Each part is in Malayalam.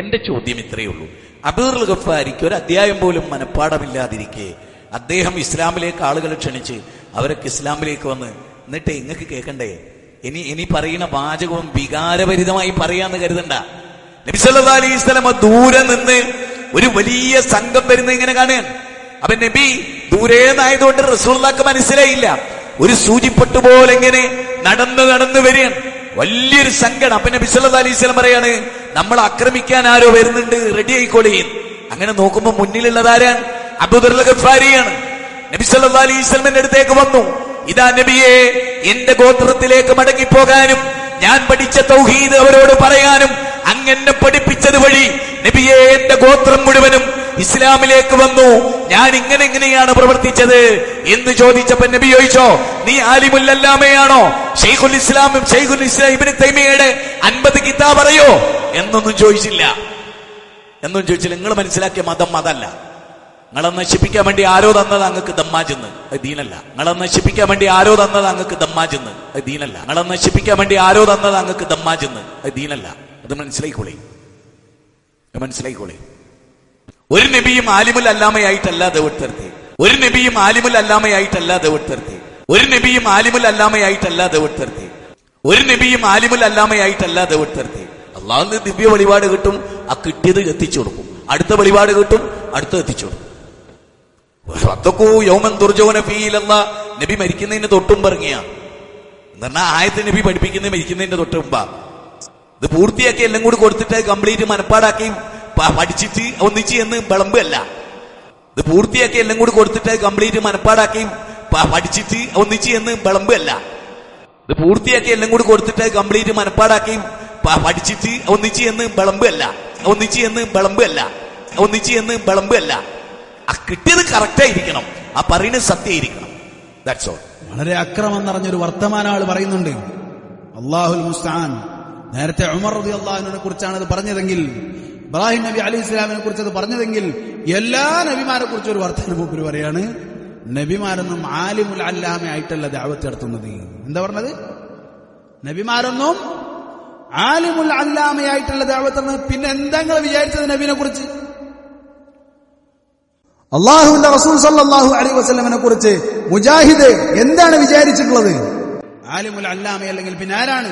എന്റെ ചോദ്യം ഇത്രയേ ഉള്ളൂ. അബൂദർ ഗഫാരിക്ക് ഒരു അധ്യായം പോലും മനപ്പാടമില്ലാതിരിക്കെ അദ്ദേഹം ഇസ്ലാമിലേക്ക് ആളുകളെ ക്ഷണിച്ച് അവരൊക്കെ ഇസ്ലാമിലേക്ക് വന്ന് എന്നിട്ട് ഇങ്ങക്ക് കേൾക്കണ്ടേ? ഇനി പറയുന്ന വാചകവും വികാരഭരിതമായി പറയാന്ന് കരുതണ്ട. നബി സല്ലല്ലാഹു അലൈഹി വസല്ലം ദൂരെ നിന്ന് ഒരു വലിയ സംഘം വരുന്ന ഇങ്ങനെ കാണുകയാണ്. അപ്പൊ നബി ദൂരേന്നായതുകൊണ്ട് റസൂലുള്ളാഹിക്ക് മനസ്സിലായില്ല. ഒരു സൂചിപ്പട്ട് പോലെ ഇങ്ങനെ നടന്ന് വരികയാണ്. വലിയൊരു സംഘം. അപ്പൊ നബി സല്ലല്ലാഹു അലൈഹി വസല്ലം പറയാണ്, നമ്മൾ ആക്രമിക്കാൻ ആരോ വരുന്നുണ്ട്, റെഡി ആയിക്കോളീ. അങ്ങനെ നോക്കുമ്പോ മുന്നിലുള്ളതാരാണ്? അബൂദർ ഗഫാരിയാണ്. നബി സല്ലല്ലാഹു അലൈഹി വസല്ലമിന്റെ അടുത്തേക്ക് വന്നു. ഇതാ നബിയെ, എന്റെ ഗോത്രത്തിലേക്ക് മടങ്ങിപ്പോകാനും ഞാൻ പഠിച്ച തൗഹീദ് അവരോട് പറയാനും അങ്ങനെ പഠിപ്പിച്ചത് വഴി നബിയെ എന്റെ ഗോത്രം മുഴുവനും ഇസ്ലാമിലേക്ക് വന്നു. ഞാൻ ഇങ്ങനെയാണ് പ്രവർത്തിച്ചത് എന്ന് ചോദിച്ചപ്പോ നബി ചോദിച്ചോ, നീ ആലിമുൽ അല്ലാമയാണോ? ശൈഖുൽ ഇസ്ലാം ഇബ്നു തൈമിയ്യയുടെ 50 കിതാബ് അറിയോ എന്നൊന്നും ചോദിച്ചില്ല. നിങ്ങൾ മനസ്സിലാക്കിയ മതം അതല്ല. നിങ്ങളെ നശിപ്പിക്കാൻ വേണ്ടി ആരോ തന്നത് അങ്ങക്ക് ദമ്മാജെന്ന്, അത് ദീനല്ല. നിങ്ങളെ നശിപ്പിക്കാൻ വേണ്ടി ആരോ തന്നത് അങ്ങക്ക് ദമ്മാജെന്ന്, അത് ദീനല്ല. നിങ്ങളെ നശിപ്പിക്കാൻ വേണ്ടി ആരോ തന്നത് അങ്ങക്ക് ദമ്മാജെന്ന്, അത് ദീനല്ല. അത് മനസ്സിലായിക്കോളേ. ഒരു നബിയും ആലിമുൽ അല്ലാമയായിട്ടല്ല ദൗത്തെടുത്തി. അള്ളാഹുവിന്റെ ദിവ്യ വെളിപാട് കിട്ടും, ആ കിട്ടിയത് എത്തിച്ചു കൊടുക്കും. അടുത്ത വെളിപാട് കിട്ടും, അടുത്ത എത്തിച്ചു കൊടുക്കും. നബി മരിക്കുന്നതിന് തൊട്ടും പറഞ്ഞ എന്നാൽ ആയത്ത് നബി പഠിപ്പിക്കുന്നത് മരിക്കുന്നതിന്റെ തൊട്ടുമുമ്പാ. ഇത് പൂർത്തിയാക്കി എല്ലാം കൂടി കൊടുത്തിട്ട് കംപ്ലീറ്റ് മനപ്പാടാക്കി പഠിച്ചിട്ട് ഒന്നിച്ച് എന്ന് വിളമ്പല്ല. ഇത് പൂർത്തിയാക്കി എല്ലാം കൂടി കൊടുത്തിട്ട് കംപ്ലീറ്റ് മനപ്പാടാക്കി പഠിച്ചിട്ട് ഒന്നിച്ച് എന്ന് വിളമ്പല്ല. ഇത് പൂർത്തിയാക്കി എല്ലാം കൂടി കൊടുത്തിട്ട് കംപ്ലീറ്റ് മനപ്പാടാക്കി പഠിച്ചിട്ട് ഒന്നിച്ച് എന്ന് വിളമ്പല്ല. ആ കിട്ടിയത് കറക്റ്റായിരിക്കണം, ആ പറയുന്നത് സത്യമായിരിക്കണം. That's all. വളരെ അക്രമം നിറഞ്ഞൊരു വർത്തമാനം ആള് പറയുന്നുണ്ട്. അല്ലാഹുൽ മുസ്തആൻ. നേരത്തെ ഉമർ റളിയല്ലാഹു അൻഹുവിനെ കുറിച്ചാണ് അത് പറഞ്ഞതെങ്കിൽ, ഇബ്രാഹിം നബി അലൈഹി സ്വലാമിനെ കുറിച്ച് അത് പറഞ്ഞതെങ്കിൽ, എല്ലാ നബിമാരെ കുറിച്ച് ഒരു വർത്തമാനം മൂപ്പര് പറയാണ്, നബിമാരൊന്നും ആലിമുൽ അല്ലാമ ആയിട്ടല്ല ദഅവത്ത് നടത്തുന്നത്. എന്താ പറഞ്ഞത്? നബിമാരൊന്നും ആലിമുൽ അല്ലാമയായിട്ടല്ല ദഅവത്ത് നടത്തുന്നത്. പിന്നെ എന്താ നിങ്ങൾ വിചാരിച്ചത് നബിനെ കുറിച്ച്? അള്ളാഹുവിന്റെ റസൂൽ സല്ലല്ലാഹു അലൈഹി വസല്ലമനെ കുറിച്ച് മുജാഹിദ് എന്താണ് വിചാരിച്ചിട്ടുള്ളത്? ആലിമുൽ അല്ലാമ അല്ലെങ്കിൽ പിന്നെ ആരാണ്?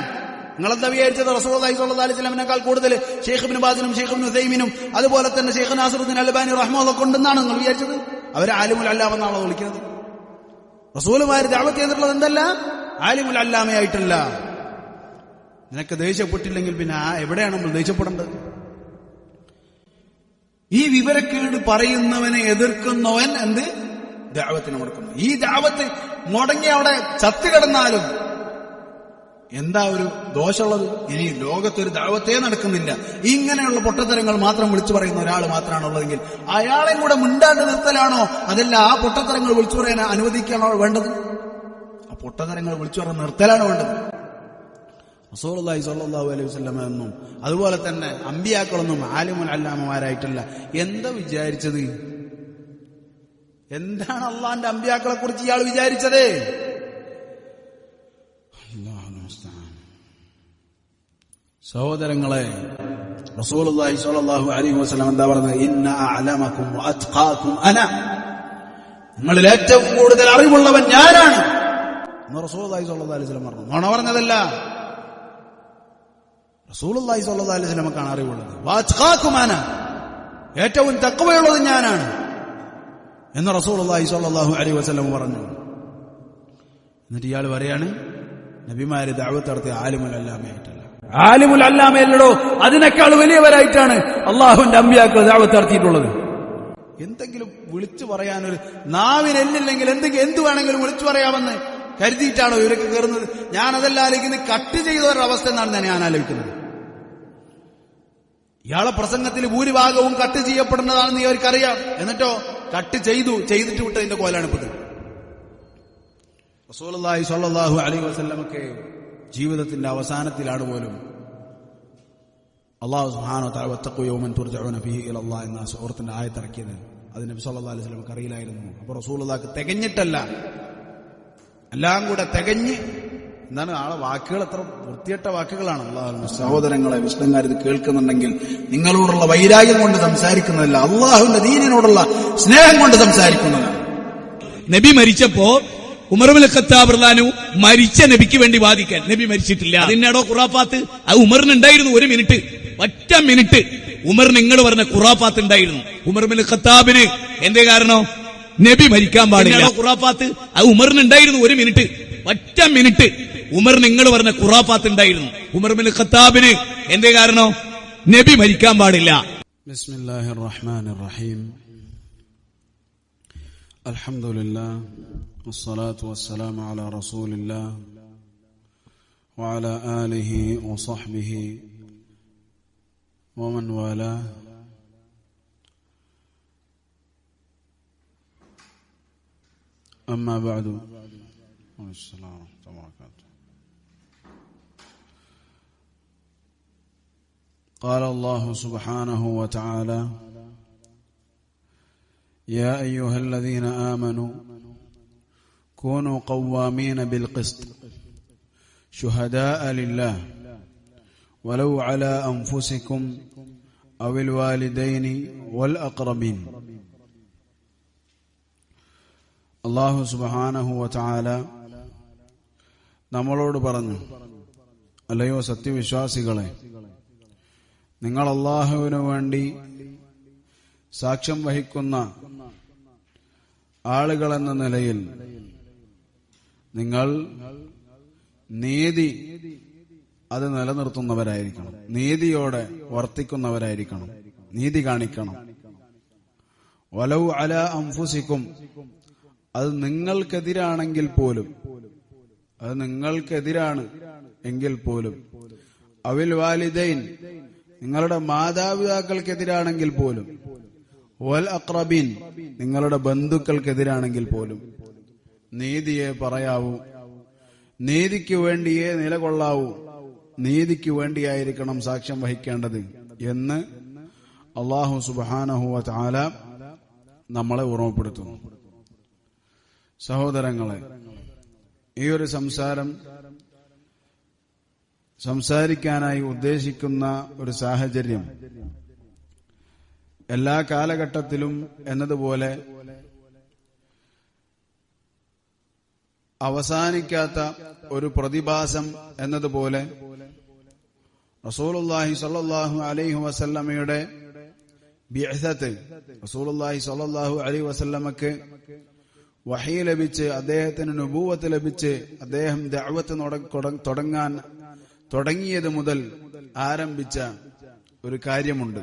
നിങ്ങളെന്താ വിചാരിച്ചത്? റസൂലുള്ളാഹി സ്വല്ലല്ലാഹു അലൈഹി വസല്ലമനേക്കാൾ കൂടുതൽ ശൈഖ് ഇബ്നു ബാസിനും ശൈഖ് ഇബ്നു ഉസൈമിനും അതുപോലെ തന്നെ ശൈഖ് നാസിറുദ്ദീൻ അൽബാനി റഹ്മത്തുള്ളാഹി കൊണ്ടെന്നാണ് നിങ്ങൾ വിചാരിച്ചത്? അവരെ ആലിമുൽ അല്ലാമ എന്നാണോ വിളിക്കുന്നത്? റസൂലുമാർ ദഅവത്ത് ചെയ്തിട്ടുള്ളത് എന്തല്ല? ആലിമുൽ അല്ലാമയായിട്ടല്ല. നിനക്ക് ദേഷ്യപ്പെട്ടില്ലെങ്കിൽ പിന്നെ എവിടെയാണ് നമ്മൾ ദേഷ്യപ്പെടേണ്ടത്? ഈ വിവരക്കേട് പറയുന്നവനെ എതിർക്കുന്നവൻ എന്ത് ദഅവത്തിന് മുടക്കുന്നു. ഈ ദഅവത്ത് മുടങ്ങി അവിടെ ചത്തുകിടന്നാലും എന്താ ഒരു ദോഷമുള്ളത്? ഇനി ലോകത്തൊരു ദഅവത്തേ നടക്കുന്നില്ല, ഇങ്ങനെയുള്ള പൊട്ടത്തരങ്ങൾ മാത്രം വിളിച്ചു പറയുന്ന ഒരാൾ മാത്രമാണുള്ളതെങ്കിൽ അയാളെ കൂടെ മിണ്ടാണ്ട് നിർത്തലാണോ? അതല്ല ആ പൊട്ടത്തരങ്ങൾ വിളിച്ചു പറയാൻ അനുവദിക്കാണോ വേണ്ടത്? ആ പൊട്ടത്തരങ്ങൾ വിളിച്ചു പറയാൻ നിർത്തലാണോ വേണ്ടത്? റസൂലുള്ളാഹി സ്വല്ലല്ലാഹു അലൈഹി വസല്ലം എന്നും അതുപോലെ തന്നെ അമ്പിയാക്കളൊന്നും ആലിമുൽ അല്ലാമമാരായിട്ടല്ല. എന്താ വിചാരിച്ചത്? എന്താണ് അള്ളാന്റെ അമ്പിയാക്കളെ കുറിച്ച് ഇയാൾ വിചാരിച്ചത്? സഹോദരങ്ങളെ, റസൂലുള്ളാഹി സ്വല്ലല്ലാഹു അലൈഹി വസല്ലം എന്താ പറഞ്ഞത്? ഇന്ന അഅലമകും വഅത്ഖാകും അന. നിങ്ങളിൽ ഏറ്റവും കൂടുതൽ അറിവുള്ളവൻ ഞാനാണ് എന്ന് റസൂലുള്ളാഹി സ്വല്ലല്ലാഹു അലൈഹി വസല്ലം പറഞ്ഞു. നുണ പറഞ്ഞതല്ല. റസൂലുള്ളാഹി സ്വല്ലല്ലാഹു അലൈഹി വസല്ലമക്കാണ് അറിവുള്ളത്. വഅത്ഖാകും അന, ഏറ്റവും തഖ്വയുള്ളത് ഞാനാണ് എന്ന് റസൂലുള്ളാഹി സ്വല്ലല്ലാഹു അലൈഹി വസല്ലം പറഞ്ഞു. എന്നിട്ട് ഇയാൾ പറയാണ് നബിമാര് ദഅവത്ത് നടത്തിയ ആലിമുൽ അല്ലാമയായിട്ടല്ല. ആലിമുൽ അല്ലാമയല്ലടോ, അതിനേക്കാൾ വലിയവരായിട്ടാണ് അള്ളാഹുവിന്റെ അമ്പിയാക്കൾ ദഅവത്ത് നടത്തിയിട്ടുള്ളത്. എന്തെങ്കിലും വിളിച്ചു പറയാനൊരു നാവിനെല്ലില്ലെങ്കിൽ എന്ത് വേണമെങ്കിലും വിളിച്ചു പറയാമെന്ന് കരുതിയിട്ടാണോ ഇവരൊക്കെ കയറുന്നത്? ഞാനതല്ല ആലോചിക്കുന്നത്, കട്ട് ചെയ്തവരുടെ അവസ്ഥ എന്നാണ് ഞാൻ ആലോചിക്കുന്നത്. ഇയാളെ പ്രസംഗത്തിൽ ഭൂരിഭാഗവും കട്ട് ചെയ്യപ്പെടുന്നതാണെന്ന് ഇവർക്കറിയാം. എന്നിട്ടോ കട്ട് ചെയ്തിട്ട് വിട്ടതിന്റെ കോലാണ് ഇപ്പത്. റസൂലുള്ളാഹി സ്വല്ലല്ലാഹു അലൈഹി വസല്ലമക്ക് ജീവിതത്തിന്റെ അവസാനത്തിലാണ് പോലും അല്ലാഹു സുബ്ഹാനഹു വ തആല വത്തഖു യൗമൻ തുർജഊന ഫീഹി ഇലല്ലാഹി എന്ന സൂറത്തിന്റെ ആയത്ത് ഇറക്കിയത്. അത് നബി സല്ലല്ലാഹു അലൈഹി വസല്ലമക്ക് അറിയില്ലായിരുന്നു. അപ്പോൾ റസൂലുള്ളാഹിക്ക് തികഞ്ഞിട്ടല്ല, എല്ലാം കൂടെ തികഞ്ഞ് എന്താണ് ആളെ വാക്കുകൾ എത്ര വൃത്തികെട്ട വാക്കുകളാണ്. സഹോദരങ്ങളെ, മുസ്ലിംകാർ ഇത് കേൾക്കുന്നുണ്ടെങ്കിൽ നിങ്ങളോടുള്ള വൈരാഗ്യം കൊണ്ട് സംസാരിക്കുന്നതല്ല, അള്ളാഹുവിന്റെ ദീനിനോടുള്ള സ്നേഹം കൊണ്ട് സംസാരിക്കുന്നതാണ്. നബി മരിച്ചപ്പോ ഉമർ ഇബ്നുൽ ഖത്താബ് റളിയല്ലാഹു അൻഹു മരിച്ച നബിക്ക് വേണ്ടി വാദിക്കാൻ, നബി മരിച്ചിട്ടില്ല, അതിനാടോ ഖുറാഫാത്ത്? അത് ഉമറിന് ഉണ്ടായിരുന്നു. ഒരു മിനിറ്റ്, ഒറ്റ മിനിറ്റ് ഉമറിന് നിങ്ങൾ പറഞ്ഞ ഖുറാഫാത്ത് ഉണ്ടായിരുന്നു. ഉമർ ഇബ്നുൽ ഖത്താബിന് എന്തേ കാരണം? നബി മരിക്കാൻ പാടില്ല. ഖുറാഫാത്ത് അത് ഉമറിന് ഉണ്ടായിരുന്നു. ഒരു മിനിറ്റ്, ഒറ്റ മിനിറ്റ് ഉമറിന് നിങ്ങൾ പറഞ്ഞ ഖുറാഫാത്ത് ഉണ്ടായിരുന്നു. ഉമർ ഇബ്നുൽ ഖത്താബിന് എന്തേ കാരണം? നബി മരിക്കാൻ പാടില്ല. ബിസ്മില്ലാഹിർ റഹ്മാനിർ റഹീം. അൽഹംദുലില്ലാഹ് വസ്സലാത്തു വസ്സലാമു അലാ റസൂലില്ലാഹ് വഅലാ ആലിഹി വസഹ്ബിഹി വമൻ വാലാഹ്. أما بعد السلام ورحمة الله وبركاته. قال الله سبحانه وتعالى: يا أيها الذين آمنوا كونوا قوامين بالقسط شهداء لله ولو على أنفسكم أو الوالدين والأقربين. അല്ലാഹു സുബ്ഹാനഹു വതആല നമ്മളോട് പറഞ്ഞു, അല്ലയോ സത്യവിശ്വാസികളെ, നിങ്ങൾ അല്ലാഹുവിനു വേണ്ടി സാക്ഷ്യം വഹിക്കുന്ന ആളുകളെന്ന നിലയിൽ നിങ്ങൾ നീതി അത് നിലനിർത്തുന്നവരായിരിക്കണം, നീതിയോടെ വർത്തിക്കുന്നവരായിരിക്കണം, നീതി കാണിക്കണം. വലൗ അലാ അൻഫുസിക്കും, അത് നിങ്ങൾക്കെതിരാണെങ്കിൽ പോലും, അത് നിങ്ങൾക്കെതിരാണ് എങ്കിൽ പോലും, അവിൽ വാലിദൈൻ, നിങ്ങളുടെ മാതാപിതാക്കൾക്കെതിരാണെങ്കിൽ പോലും, വൽ അഖ്റബീൻ, നിങ്ങളുടെ ബന്ധുക്കൾക്കെതിരാണെങ്കിൽ പോലും നീതിയെ പറയാവൂ, നീതിക്ക് വേണ്ടിയേ നിലകൊള്ളാവൂ, നീതിക്ക് വേണ്ടിയായിരിക്കണം സാക്ഷ്യം വഹിക്കേണ്ടത് എന്ന് അല്ലാഹു സുബ്ഹാനഹു വ തആല നമ്മളെ ഓർമ്മപ്പെടുത്തുന്നു. സഹോദരങ്ങളെ, ഈ ഒരു സംസാരിക്കാനായി ഉദ്ദേശിക്കുന്ന ഒരു സാഹചര്യം എല്ലാ കാലഘട്ടത്തിലും എന്നതുപോലെ അവസാനിക്കാത്ത ഒരു പ്രതിഭാസം എന്നതുപോലെ റസൂലുള്ളാഹി സ്വല്ലല്ലാഹു അലൈഹി വസല്ലമയുടെ ബിഅ്സത്ത്, റസൂലുള്ളാഹി സ്വല്ലല്ലാഹു അലൈഹി വസല്ലമക്ക് വഹീ ലഭിച്ച്, അദ്ദേഹത്തിന് നുബൂവത്ത് ലഭിച്ച്, അദ്ദേഹം ദഅവത്ത് തുടങ്ങാൻ തുടങ്ങിയത് മുതൽ ആരംഭിച്ച ഒരു കാര്യമുണ്ട്.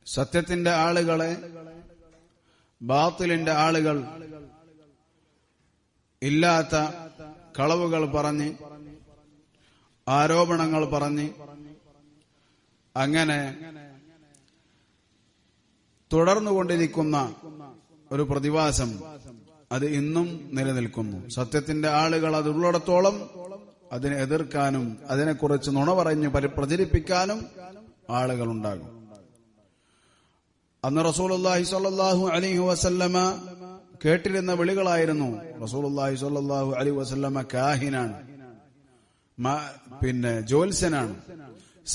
സത്യത്തിന്റെ ആളുകളെ ബാത്തിലിന്റെ ആളുകൾ ഇല്ലാത്ത കളവുകൾ പറഞ്ഞ്, ആരോപണങ്ങൾ പറഞ്ഞ്, അങ്ങനെ തുടർന്നുകൊണ്ടിരിക്കുന്ന ഒരു പ്രതിഭാസം അത് ഇന്നും നിലനിൽക്കുന്നു. സത്യത്തിന്റെ ആളുകൾ അതുള്ളിടത്തോളം അതിനെ എതിർക്കാനും അതിനെക്കുറിച്ച് നുണ പറഞ്ഞ് പ്രചരിപ്പിക്കാനും ആളുകളുണ്ടാകും. അന്ന് റസൂലുള്ളാഹി സ്വല്ലല്ലാഹു അലൈഹി വസല്ലമ കേട്ടിരുന്ന വിളികളായിരുന്നു, റസൂലുള്ളാഹി സ്വല്ലല്ലാഹു അലൈഹി വസല്ലമ കാഹിനാണ്, പിന്നെ ജ്യോത്സ്യനാണ്,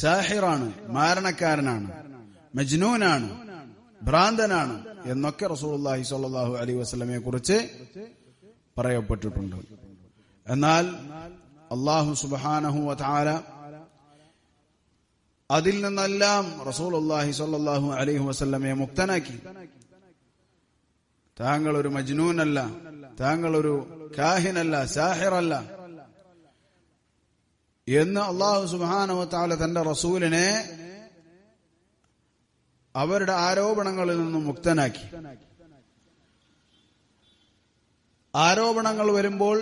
സാഹിറാണ്, മാരണക്കാരനാണ്, മജ്നൂനാണ്, ഭ്രാന്തനാണ് എന്നൊക്കെ റസൂലുള്ളാഹി സ്വല്ലല്ലാഹു അലൈഹി വസല്ലമയെ കുറിച്ച് പറയപ്പെട്ടിട്ടുണ്ട്. എന്നാൽ അല്ലാഹു സുബ്ഹാനഹു വ തആല അതിൽ നിന്നെല്ലാം റസൂലുള്ളാഹി സ്വല്ലല്ലാഹു അലൈഹി വസല്ലമയെ മുക്തനാക്കി. താങ്കൾ ഒരു മജ്നൂനല്ല, താങ്കൾ ഒരു കാഹിനല്ല, സാഹിറല്ല എന്ന് അല്ലാഹു സുബ്ഹാനഹു വ തആല തന്റെ റസൂലിനെ അവരുടെ ആരോപണങ്ങളിൽ നിന്നും മുക്തനാക്കി. ആരോപണങ്ങൾ വരുമ്പോൾ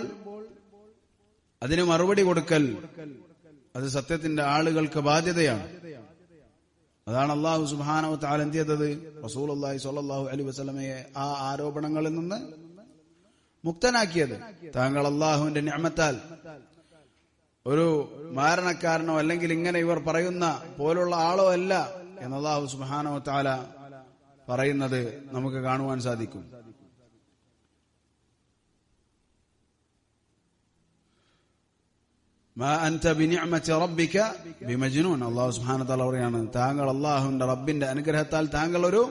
അതിന് മറുപടി കൊടുക്കൽ അത് സത്യത്തിന്റെ ആളുകൾക്ക് ബാധ്യതയാണ്. അതാണ് അല്ലാഹു സുബ്ഹാനഹു വ തആല എന്ത് ചെയ്തത്? റസൂലുള്ളാഹി സ്വല്ലല്ലാഹു അലൈഹി വസല്ലമയെ ആ ആരോപണങ്ങളിൽ നിന്ന് മുക്തനാക്കിയത്. താങ്കൾ അല്ലാഹുവിന്റെ നിഅമത്താൽ ഒരു മാരണക്കാരനോ അല്ലെങ്കിൽ ഇങ്ങനെ ഇവർ പറയുന്ന പോലുള്ള ആളോ അല്ല എന്ന് അല്ലാഹു സുബ്ഹാനഹു വ തആല പറയുന്നത് നമുക്ക് കാണുവാൻ സാധിക്കും. മാ അൻത ബിനിഅമതി റബ്ബിക ബിമജ്നൂൻ. അല്ലാഹു സുബ്ഹാനഹു വ തആല പറയാണ്, താങ്കൾ അല്ലാഹുവിന്റെ റബ്ബിന്റെ അനുഗ്രഹത്താൽ താങ്കൾ ഒരു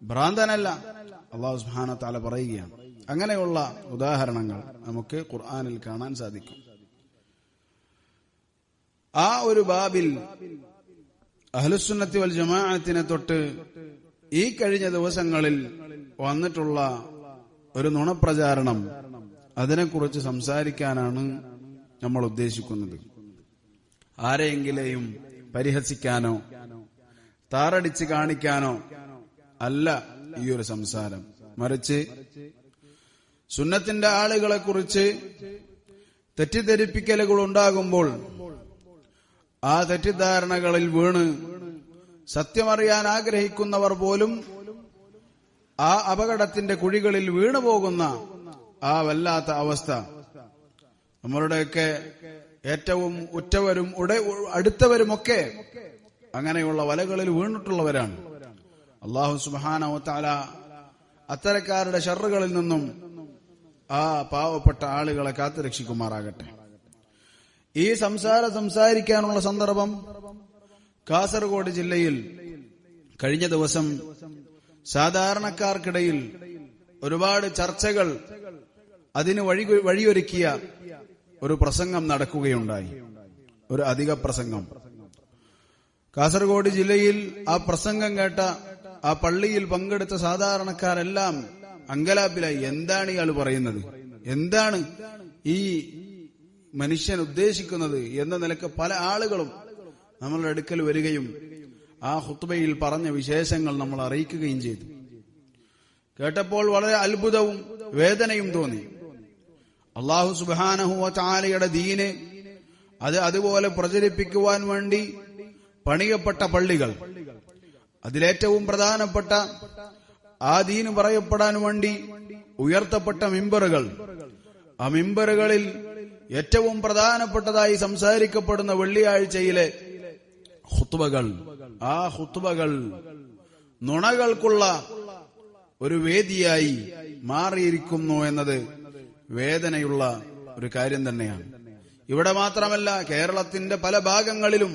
ഭ്രാന്തനല്ല. അല്ലാഹു സുബ്ഹാനഹു വ തആല പറയുകയാണ്. അങ്ങനെയുള്ള ഉദാഹരണങ്ങൾ നമുക്ക് ഖുർആനിൽ കാണാൻ സാധിക്കും. ആ ഒരു ബാബിൽ അഹ്ലുസുന്നത്തി വൽ ജമാഅത്തിനെ തൊട്ട് ഈ കഴിഞ്ഞ ദിവസങ്ങളിൽ വന്നിട്ടുള്ള ഒരു നുണപ്രചാരണം, അതിനെക്കുറിച്ച് സംസാരിക്കാനാണ് നമ്മൾ ഉദ്ദേശിക്കുന്നത്. ആരെയെങ്കിലെയും പരിഹസിക്കാനോ താറടിച്ച് കാണിക്കാനോ അല്ല ഈ ഒരു സംസാരം. മറിച്ച് സുന്നത്തിന്റെ ആളുകളെ കുറിച്ച് തെറ്റിദ്ധരിപ്പിക്കലുകൾ ഉണ്ടാകുമ്പോൾ ആ തെറ്റിദ്ധാരണകളിൽ വീണ് സത്യമറിയാൻ ആഗ്രഹിക്കുന്നവർ പോലും ആ അപകടത്തിന്റെ കുഴികളിൽ വീണുപോകുന്ന ആ വല്ലാത്ത അവസ്ഥ നമ്മളുടെയൊക്കെ ഏറ്റവും ഉറ്റവരും അടുത്തവരുമൊക്കെ അങ്ങനെയുള്ള വലകളിൽ വീണിട്ടുള്ളവരാണ്. അല്ലാഹു സുബ്ഹാനഹു വ തആല അത്തരക്കാരുടെ ശർറുകളിൽ നിന്നും ആ പാവപ്പെട്ട ആളുകളെ കാത്തുരക്ഷിക്കുമാറാകട്ടെ. ഈ സംസാരിക്കാനുള്ള സന്ദർഭം കാസർഗോഡ് ജില്ലയിൽ കഴിഞ്ഞ ദിവസം സാധാരണക്കാർക്കിടയിൽ ഒരുപാട് ചർച്ചകൾ അതിന് വഴിയൊരുക്കിയ ഒരു പ്രസംഗം നടക്കുകയുണ്ടായി. ഒരു അധിക പ്രസംഗം. കാസർഗോഡ് ജില്ലയിൽ ആ പ്രസംഗം കേട്ട ആ പള്ളിയിൽ പങ്കെടുത്ത സാധാരണക്കാരെല്ലാം അങ്കലാപ്പിലായി. എന്താണ് ഇയാൾ പറയുന്നത്? എന്താണ് ഈ മനുഷ്യൻ ഉദ്ദേശിക്കുന്നത് എന്ന നിലക്ക് പല ആളുകളും നമ്മളുടെ അടുക്കൽ വരികയും ആ ഖുത്ബയിൽ പറഞ്ഞ വിശേഷങ്ങൾ നമ്മൾ അറിയിക്കുകയും ചെയ്തു. കേട്ടപ്പോൾ വളരെ അത്ഭുതവും വേദനയും തോന്നി. അല്ലാഹു സുബ്ഹാനഹു വ തആലയുടെ ദീന് അത് അതുപോലെ പ്രചരിപ്പിക്കുവാൻ വേണ്ടി പണിയപ്പെട്ട പള്ളികൾ, അതിലേറ്റവും പ്രധാനപ്പെട്ട ആ ദീന് പറയപ്പെടാൻ വേണ്ടി ഉയർത്തപ്പെട്ട മിമ്പറുകൾ, ആ മിമ്പറുകളിൽ ഏറ്റവും പ്രധാനപ്പെട്ടതായി സംസാരിക്കപ്പെടുന്ന വെള്ളിയാഴ്ചയിലെ ഖുത്ബകൾ, ആ ഖുത്ബകൾ നുണകൾക്കുള്ള ഒരു വേദിയായി മാറിയിരിക്കുന്നു എന്നത് വേദനയുള്ള ഒരു കാര്യം തന്നെയാണ്. ഇവിടെ മാത്രമല്ല, കേരളത്തിന്റെ പല ഭാഗങ്ങളിലും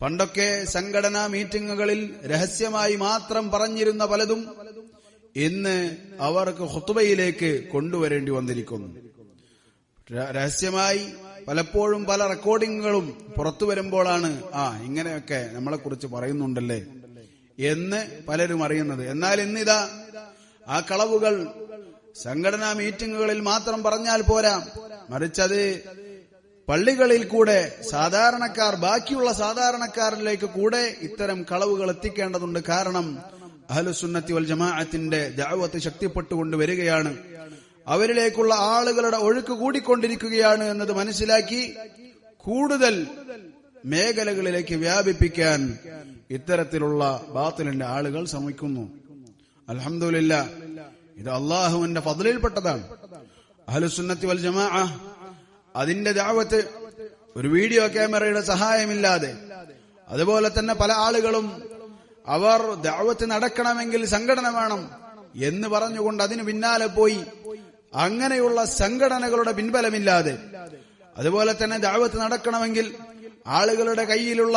പണ്ടൊക്കെ സംഘടനാ മീറ്റിംഗുകളിൽ രഹസ്യമായി മാത്രം പറഞ്ഞിരുന്ന പലതും ഇന്ന് അവർക്ക് ഖുത്ബയിലേക്ക് കൊണ്ടുവരേണ്ടി വന്നിരിക്കുന്നു. രഹസ്യമായി പലപ്പോഴും പല റെക്കോർഡിങ്ങുകളും പുറത്തു വരുമ്പോഴാണ് ഇങ്ങനെയൊക്കെ നമ്മളെ കുറിച്ച് പറയുന്നുണ്ടല്ലേ എന്ന് പലരും അറിയുന്നത്. എന്നാൽ ഇന്നിതാ ആ കളവുകൾ സംഘടനാ മീറ്റിംഗുകളിൽ മാത്രം പറഞ്ഞാൽ പോരാ, മറിച്ചത് പള്ളികളിൽ കൂടെ സാധാരണക്കാർ, ബാക്കിയുള്ള സാധാരണക്കാരിലേക്ക് കൂടെ ഇത്തരം കളവുകൾ എത്തിക്കേണ്ടതുണ്ട്. കാരണം അഹ്ലുസുന്നത്തി വൽ ജമാഅത്തിന്റെ ദഅവത്ത് ശക്തിപ്പെട്ടുകൊണ്ട് വരികയാണ്, അവരിലേക്കുള്ള ആളുകളുടെ ഒഴുക്ക് കൂടിക്കൊണ്ടിരിക്കുകയാണ് എന്നത് മനസ്സിലാക്കി കൂടുതൽ മേഖലകളിലേക്ക് വ്യാപിപ്പിക്കാൻ ഇത്തരത്തിലുള്ള ബാത്തിലിന്റെ ആളുകൾ ശ്രമിക്കുന്നു. അൽഹംദുലില്ലാഹ്, ഇത് അള്ളാഹുവിന്റെ ഫദ്ലിൽപ്പെട്ടതാണ്. അഹ്ലുസുന്നത്തി വൽ ജമാഅ അതിന്റെ ദഅവത്ത് ഒരു വീഡിയോ ക്യാമറയുടെ സഹായമില്ലാതെ, അതുപോലെ തന്നെ പല ആളുകളും അവർ ദഅവത്ത് നടക്കണമെങ്കിൽ സംഘടന വേണം എന്ന് പറഞ്ഞുകൊണ്ട് അതിന് പിന്നാലെ പോയി, അങ്ങനെയുള്ള സംഘടനകളുടെ പിൻബലമില്ലാതെ, അതുപോലെ തന്നെ ദഅവത്ത് നടക്കണമെങ്കിൽ ആളുകളുടെ കയ്യിലുള്ള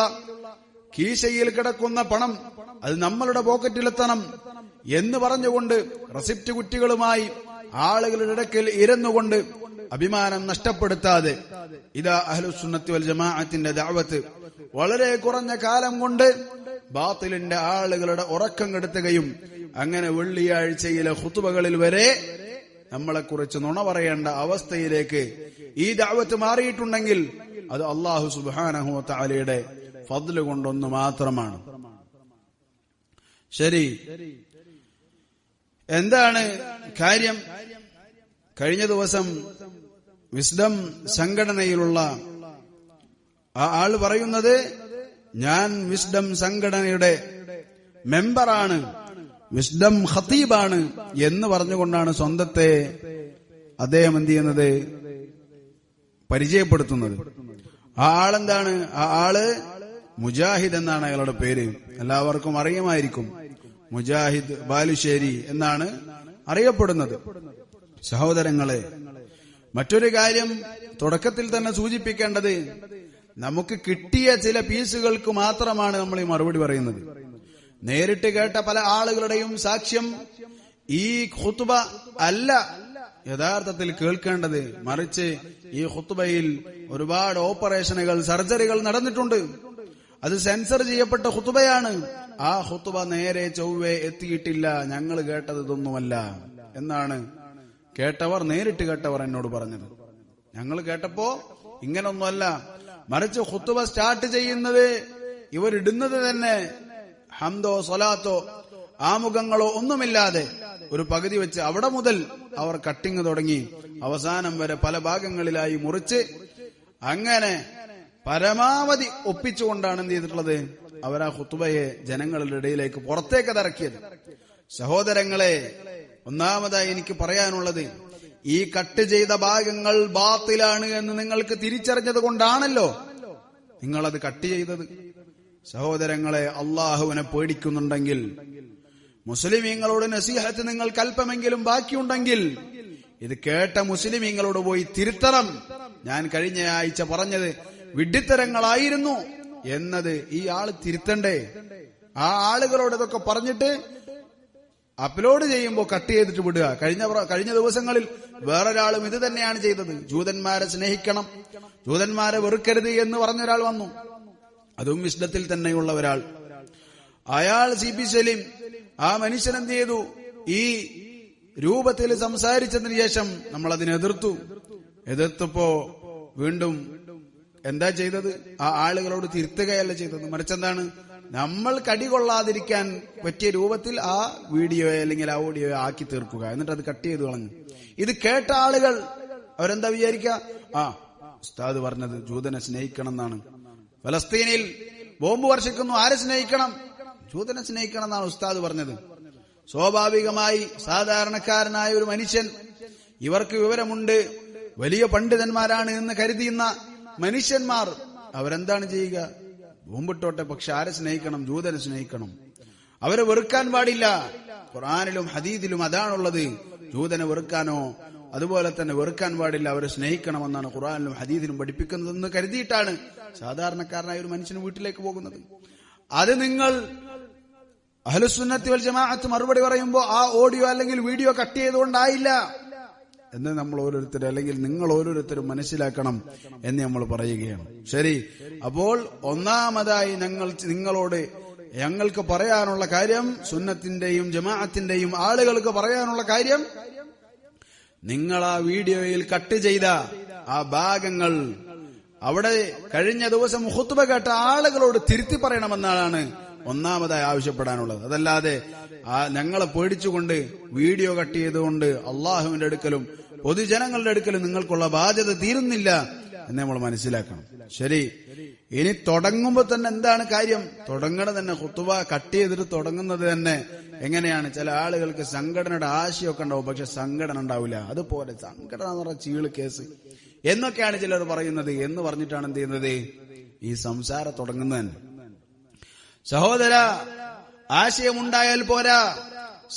കീശയിൽ കിടക്കുന്ന പണം അത് നമ്മളുടെ പോക്കറ്റിലെത്തണം എന്ന് പറഞ്ഞുകൊണ്ട് റെസിപ്റ്റ് കുറ്റികളുമായി ആളുകളുടെ ഇടയ്ക്കിൽ ഇരന്നുകൊണ്ട് അഭിമാനം നഷ്ടപ്പെടുത്താതെ ഇതാ അഹ്ലുസുന്നത്തി വൽ ജമാഅത്തിന്റെ ദഅവത്ത് വളരെ കുറഞ്ഞ കാലം കൊണ്ട് ബാത്തിലിന്റെ ആളുകളുടെ ഉറക്കം കെടുത്തുകയും അങ്ങനെ വെള്ളിയാഴ്ചയിലെ ഖുത്ബകളിൽ വരെ നമ്മളെക്കുറിച്ച് നുണ പറയേണ്ട അവസ്ഥയിലേക്ക് ഈ ദഅവത്ത് മാറിയിട്ടുണ്ടെങ്കിൽ അത് അല്ലാഹു സുബ്ഹാനഹു വ തആലയുടെ ഫദ്ല് കൊണ്ടൊന്നു മാത്രമാണ്. ശരി, എന്താണ് കാര്യം? കഴിഞ്ഞ ദിവസം വിസ്ഡം സംഘടനയിലുള്ള ആ ആള് പറയുന്നത്, ഞാൻ വിസ്ഡം സംഘടനയുടെ മെമ്പറാണ്, വിസ്ഡം ഖതീബാണ് എന്ന് പറഞ്ഞുകൊണ്ടാണ് സ്വന്തത്തെ അദ്ദേഹം എന്ത് ചെയ്യുന്നത്, പരിചയപ്പെടുത്തുന്നത്. ആ ആളെന്താണ്? ആ ആള് മുജാഹിദ് എന്നാണ് അയാളുടെ പേര്. എല്ലാവർക്കും അറിയുമായിരിക്കും. മുജാഹിദ് ബാലുശ്ശേരി എന്നാണ് അറിയപ്പെടുന്നത്. സഹോദരങ്ങളെ, മറ്റൊരു കാര്യം തുടക്കത്തിൽ തന്നെ സൂചിപ്പിക്കേണ്ടത്, നമുക്ക് കിട്ടിയ ചില പീസുകൾക്ക് മാത്രമാണ് നമ്മൾ ഈ മറുപടി പറയുന്നത്. നേരിട്ട് കേട്ട പല ആളുകളുടെയും സാക്ഷ്യം ഈ ഖുത്ബ അല്ല യഥാർത്ഥത്തിൽ കേൾക്കേണ്ടത്. മറിച്ച് ഈ ഖുത്ബയിൽ ഒരുപാട് ഓപ്പറേഷനുകൾ, സർജറികൾ നടന്നിട്ടുണ്ട്. അത് സെൻസർ ചെയ്യപ്പെട്ട ഖുത്ബയാണ്. ആ ഖുത്ബ നേരെ ചൊവ്വേ എത്തിയിട്ടില്ല. ഞങ്ങൾ കേട്ടത് ഇതൊന്നുമല്ല എന്നാണ് നേരിട്ട് കേട്ടവർ എന്നോട് പറഞ്ഞത്. ഞങ്ങൾ കേട്ടപ്പോ ഇങ്ങനൊന്നുമല്ല, മറിച്ച് ഖുത്ബ സ്റ്റാർട്ട് ചെയ്യുന്നത്, ഇവരിടുന്നത് തന്നെ ഹംദോ സ്വലാത്തോ ആമുഖങ്ങളോ ഒന്നുമില്ലാതെ ഒരു പകുതി വെച്ച് അവിടെ മുതൽ അവർ കട്ടിങ് തുടങ്ങി അവസാനം വരെ പല ഭാഗങ്ങളിലായി മുറിച്ച് അങ്ങനെ പരമാവധി ഒപ്പിച്ചുകൊണ്ടാണ് എന്ത് ചെയ്തിട്ടുള്ളത്, അവർ ആ ഖുത്ബയെ ജനങ്ങളുടെ ഇടയിലേക്ക് പുറത്തേക്ക് ഇറക്കിയത്. സഹോദരങ്ങളെ, ഒന്നാമതായി എനിക്ക് പറയാനുള്ളത്, ഈ കട്ട് ചെയ്ത ഭാഗങ്ങൾ ബാത്തിലാണ് എന്ന് നിങ്ങൾക്ക് തിരിച്ചറിഞ്ഞത് കൊണ്ടാണല്ലോ നിങ്ങളത് കട്ട് ചെയ്തത്. സഹോദരങ്ങളെ, അള്ളാഹുവിനെ പേടിക്കുന്നുണ്ടെങ്കിൽ, മുസ്ലിമീങ്ങളോട് നസീഹത്ത് നിങ്ങൾക്ക് അല്പമെങ്കിലും ബാക്കിയുണ്ടെങ്കിൽ ഇത് കേട്ട മുസ്ലിമീങ്ങളോട് പോയി തിരുത്തണം. ഞാൻ കഴിഞ്ഞ ആഴ്ച പറഞ്ഞത് വിഡ്ഢിത്തരങ്ങളായിരുന്നു എന്നത് ഈ ആള് തിരുത്തണ്ടേ? ആ ആളുകളോട് ഇതൊക്കെ പറഞ്ഞിട്ട് അപ്ലോഡ് ചെയ്യുമ്പോൾ കട്ട് ചെയ്തിട്ട് വിടുക. കഴിഞ്ഞ ദിവസങ്ങളിൽ വേറൊരാളും ഇത് തന്നെയാണ് ചെയ്തത്. ജൂതന്മാരെ സ്നേഹിക്കണം, ജൂതന്മാരെ വെറുക്കരുത് എന്ന് പറഞ്ഞൊരാൾ വന്നു. അതും വിശുദ്ധത്തിൽ തന്നെയുള്ള ഒരാൾ. അയാൾ CP സലീം, ആ മനുഷ്യൻ എന്ത് ചെയ്തു, ഈ രൂപത്തിൽ സംസാരിച്ചതിന് ശേഷം നമ്മൾ അതിനെ എതിർത്തപ്പോ വീണ്ടും എന്താ ചെയ്തത്, ആ ആളുകളോട് തിരുത്തുകയല്ല ചെയ്തത്, മറിച്ചെന്താണ്, നമ്മൾ കടികൊള്ളാതിരിക്കാൻ പറ്റിയ രൂപത്തിൽ ആ വീഡിയോയോ അല്ലെങ്കിൽ ആ ഓഡിയോയോ ആക്കി തീർക്കുക, എന്നിട്ട് അത് കട്ട് ചെയ്ത് കളഞ്ഞു. ഇത് കേട്ട ആളുകൾ അവരെന്താ വിചാരിക്കുക, ഉസ്താദ് പറഞ്ഞത് ജൂതനെ സ്നേഹിക്കണം എന്നാണ്. ഫലസ്തീനിൽ ബോംബ് വർഷിക്കുന്നു, ആരെ സ്നേഹിക്കണം? ജൂതനെ സ്നേഹിക്കണം എന്നാണ് ഉസ്താദ് പറഞ്ഞത്. സ്വാഭാവികമായി സാധാരണക്കാരനായ ഒരു മനുഷ്യൻ, ഇവർക്ക് വിവരമുണ്ട്, വലിയ പണ്ഡിതന്മാരാണ് എന്ന് കരുതിയുന്ന മനുഷ്യന്മാർ അവരെന്താണ് ചെയ്യുക, ബോംബിട്ടോട്ടെ, പക്ഷെ ആരെ സ്നേഹിക്കണം? ജൂതനെ സ്നേഹിക്കണം. അവരെ വെറുക്കാൻ പാടില്ല. ഖുർആനിലും ഹദീസിലും അതാണുള്ളത്. ജൂതനെ വെറുക്കാനോ അതുപോലെ തന്നെ വെറുക്കാൻ പാടില്ല, അവരെ സ്നേഹിക്കണമെന്നാണ് ഖുർആനിലും ഹദീസിലും പഠിപ്പിക്കുന്നതെന്ന് കരുതിയിട്ടാണ് സാധാരണക്കാരനായ ഒരു മനുഷ്യന് വീട്ടിലേക്ക് പോകുന്നത്. അത് നിങ്ങൾ അഹ്ലുസുന്നത്തി വൽ ജമാഅത്ത് മറുപടി പറയുമ്പോൾ ആ ഓഡിയോ അല്ലെങ്കിൽ വീഡിയോ കട്ട് ചെയ്തുകൊണ്ടായില്ല എന്ന് നമ്മൾ ഓരോരുത്തരും അല്ലെങ്കിൽ നിങ്ങൾ ഓരോരുത്തരും മനസ്സിലാക്കണം എന്ന് നമ്മൾ പറയുകയാണ്. ശരി, അപ്പോൾ ഒന്നാമതായി നിങ്ങളോട് ഞങ്ങൾക്ക് പറയാനുള്ള കാര്യം, സുന്നത്തിന്റെയും ജമാഅത്തിന്റെയും ആളുകൾക്ക് പറയാനുള്ള കാര്യം, നിങ്ങൾ ആ വീഡിയോയിൽ കട്ട് ചെയ്ത ആ ഭാഗങ്ങൾ അവിടെ കഴിഞ്ഞ ദിവസം ഖുത്ബ കേട്ട ആളുകളോട് തിരുത്തി പറയണമെന്നാണ് ഒന്നാമതായി ആവശ്യപ്പെടാനുള്ളത്. അതല്ലാതെ ഞങ്ങളെ പേടിച്ചുകൊണ്ട് വീഡിയോ കട്ട് ചെയ്തുകൊണ്ട് അള്ളാഹുവിന്റെ അടുക്കലും പൊതുജനങ്ങളുടെ അടുക്കലും നിങ്ങൾക്കുള്ള ബാധ്യത തീരുന്നില്ല എന്ന് നമ്മൾ മനസ്സിലാക്കണം. ശരി, ഇനി തുടങ്ങുമ്പോ തന്നെ എന്താണ് കാര്യം? തുടങ്ങണത് തന്നെ ഖുത്ബ കട്ട് ചെയ്തിട്ട് തുടങ്ങുന്നത് തന്നെ എങ്ങനെയാണ്? ചില ആളുകൾക്ക് സംഘടനയുടെ ആശയമൊക്കെ ഉണ്ടാവും, പക്ഷെ സംഘടന ഉണ്ടാവില്ല. അതുപോലെ സംഘടന എന്ന് പറഞ്ഞ ചീള് കേസ് എന്നൊക്കെയാണ് ചിലർ പറയുന്നത് എന്ന് പറഞ്ഞിട്ടാണ് എന്ത് ചെയ്യുന്നത്, ഈ സംസാരം തുടങ്ങുന്നത് തന്നെ. സഹോദര, ആശയമുണ്ടായാൽ പോരാ,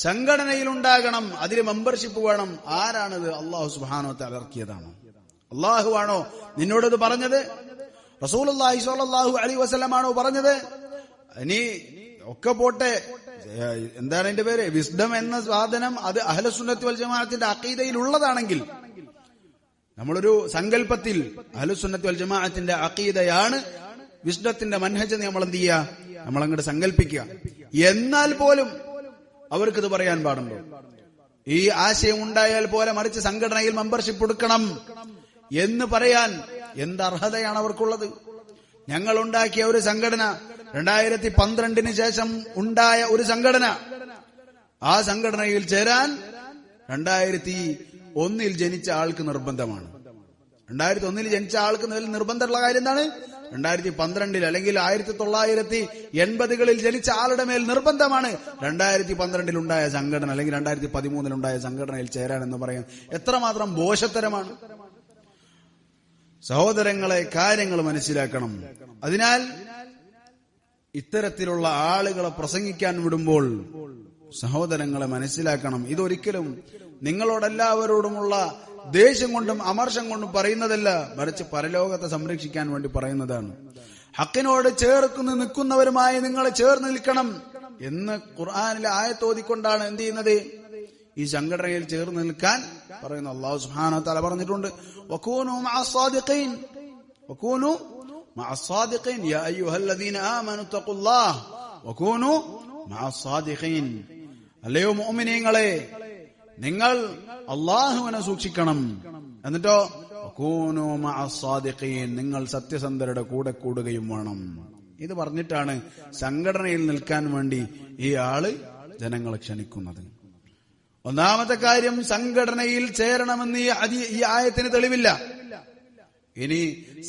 സംഘടനയിൽ ഉണ്ടാകണം, അതിൽ മെമ്പർഷിപ്പ് വേണം. ആരാണിത്? അള്ളാഹു സുബ്ഹാനഹു വ തആല ഇറക്കിയതാണ്. അള്ളാഹു ആണോ നിന്നോടത് പറഞ്ഞത്? റസൂലുള്ളാഹി സ്വല്ലല്ലാഹു അലൈഹി വസല്ലം ആണോ പറഞ്ഞത്? ഇനി ഒക്കെ പോട്ടെ, എന്താണ് അതിന്റെ പേര്, വിസ്ഡം എന്ന സാധനം അത് അഹ്ലുസുന്നത്തി വൽ ജമാഅത്തിന്റെ അഖീദയിൽ ഉള്ളതാണെങ്കിൽ, നമ്മളൊരു സങ്കല്പത്തിൽ അഹ്ലുസുന്നത്തി വൽ ജമാഅത്തിന്റെ അഖീദയാണ് വിസ്ഡത്തിന്റെ മൻഹജ് നമ്മൾ എന്ത് ചെയ്യുക, നമ്മളങ്ങോട്ട് സങ്കല്പിക്കുക. എന്നാൽ പോലും അവർക്കിത് പറയാൻ പാടുണ്ടോ? ഈ ആശയം ഉണ്ടായാൽ പോലെ മറിച്ച് സംഘടനയിൽ മെമ്പർഷിപ്പ് എടുക്കണം എന്ന് പറയാൻ എന്ത് അർഹതയാണ് അവർക്കുള്ളത്? ഞങ്ങൾ ഉണ്ടാക്കിയ ഒരു സംഘടന, 2012 ശേഷം ഉണ്ടായ ഒരു സംഘടന, ആ സംഘടനയിൽ ചേരാൻ 2001 ജനിച്ച ആൾക്ക് നിർബന്ധമാണ്. 2001 ജനിച്ച ആൾക്ക് നിർബന്ധമുള്ള കാര്യം എന്താണ്? 2012 അല്ലെങ്കിൽ 1980 ജനിച്ച ആളുടെ മേൽ നിർബന്ധമാണ് 2012 ഉണ്ടായ സംഘടന അല്ലെങ്കിൽ 2013 ഉണ്ടായ സംഘടനയിൽ ചേരാൻ എന്ന് പറയാൻ എത്രമാത്രം ബോഷത്തരമാണ്. സഹോദരങ്ങളെ, കാര്യങ്ങൾ മനസ്സിലാക്കണം. അതിനാൽ ഇത്തരത്തിലുള്ള ആളുകളെ പ്രസംഗിക്കാൻ വിടുമ്പോൾ സഹോദരങ്ങളെ മനസ്സിലാക്കണം, ഇതൊരിക്കലും നിങ്ങളോടെല്ലാവരോടുമുള്ള ദേഷ്യം കൊണ്ടും അമർഷം കൊണ്ടും പറയുന്നതല്ല, മറിച്ച് പരലോകത്തെ സംരക്ഷിക്കാൻ വേണ്ടി പറയുന്നതാണ്. ഹക്കിനോട് ചേർന്ന് നിൽക്കുന്നവരുമായി നിങ്ങൾ ചേർന്ന് നിൽക്കണം എന്ന് ഖുർആനിലെ ആയത്തോതിക്കൊണ്ടാണ് എന്ത് ചെയ്യുന്നത്, ഈ സംഘടനയിൽ ചേർന്ന് നിൽക്കാൻ പറയുന്നു. അല്ലാഹു സുബ്ഹാനഹു വ തആല പറഞ്ഞിട്ടുണ്ട്, വകൂനു മഅസ്സാദിഖീൻ, വകൂനു മഅസ്സാദിഖീൻ, യാ അയ്യുഹല്ലദീന ആമനു തഖുല്ലാഹ വകൂനു മഅസ്സാദിഖീൻ. അല്ലയോ മുഅ്മിനീങ്ങളെ, നിങ്ങൾ അല്ലാഹുവിനെ സൂക്ഷിക്കണം. എന്നിട്ടോ വകൂനു മഅസ്സാദിഖീൻ, നിങ്ങൾ സത്യസന്ധരുടെ കൂടെ കൂടുകയും വേണം. ഇത് പറഞ്ഞിട്ടാണ് സംഘടനയിൽ നിൽക്കാൻ വേണ്ടി ഈ ആള് ജനങ്ങളെ ക്ഷണിക്കുന്നത്. ഒന്നാമത്തെ കാര്യം, സംഘടനയിൽ ചേരണമെന്ന് ഈ ആയത്തിന് തെളിവില്ല. ഇനി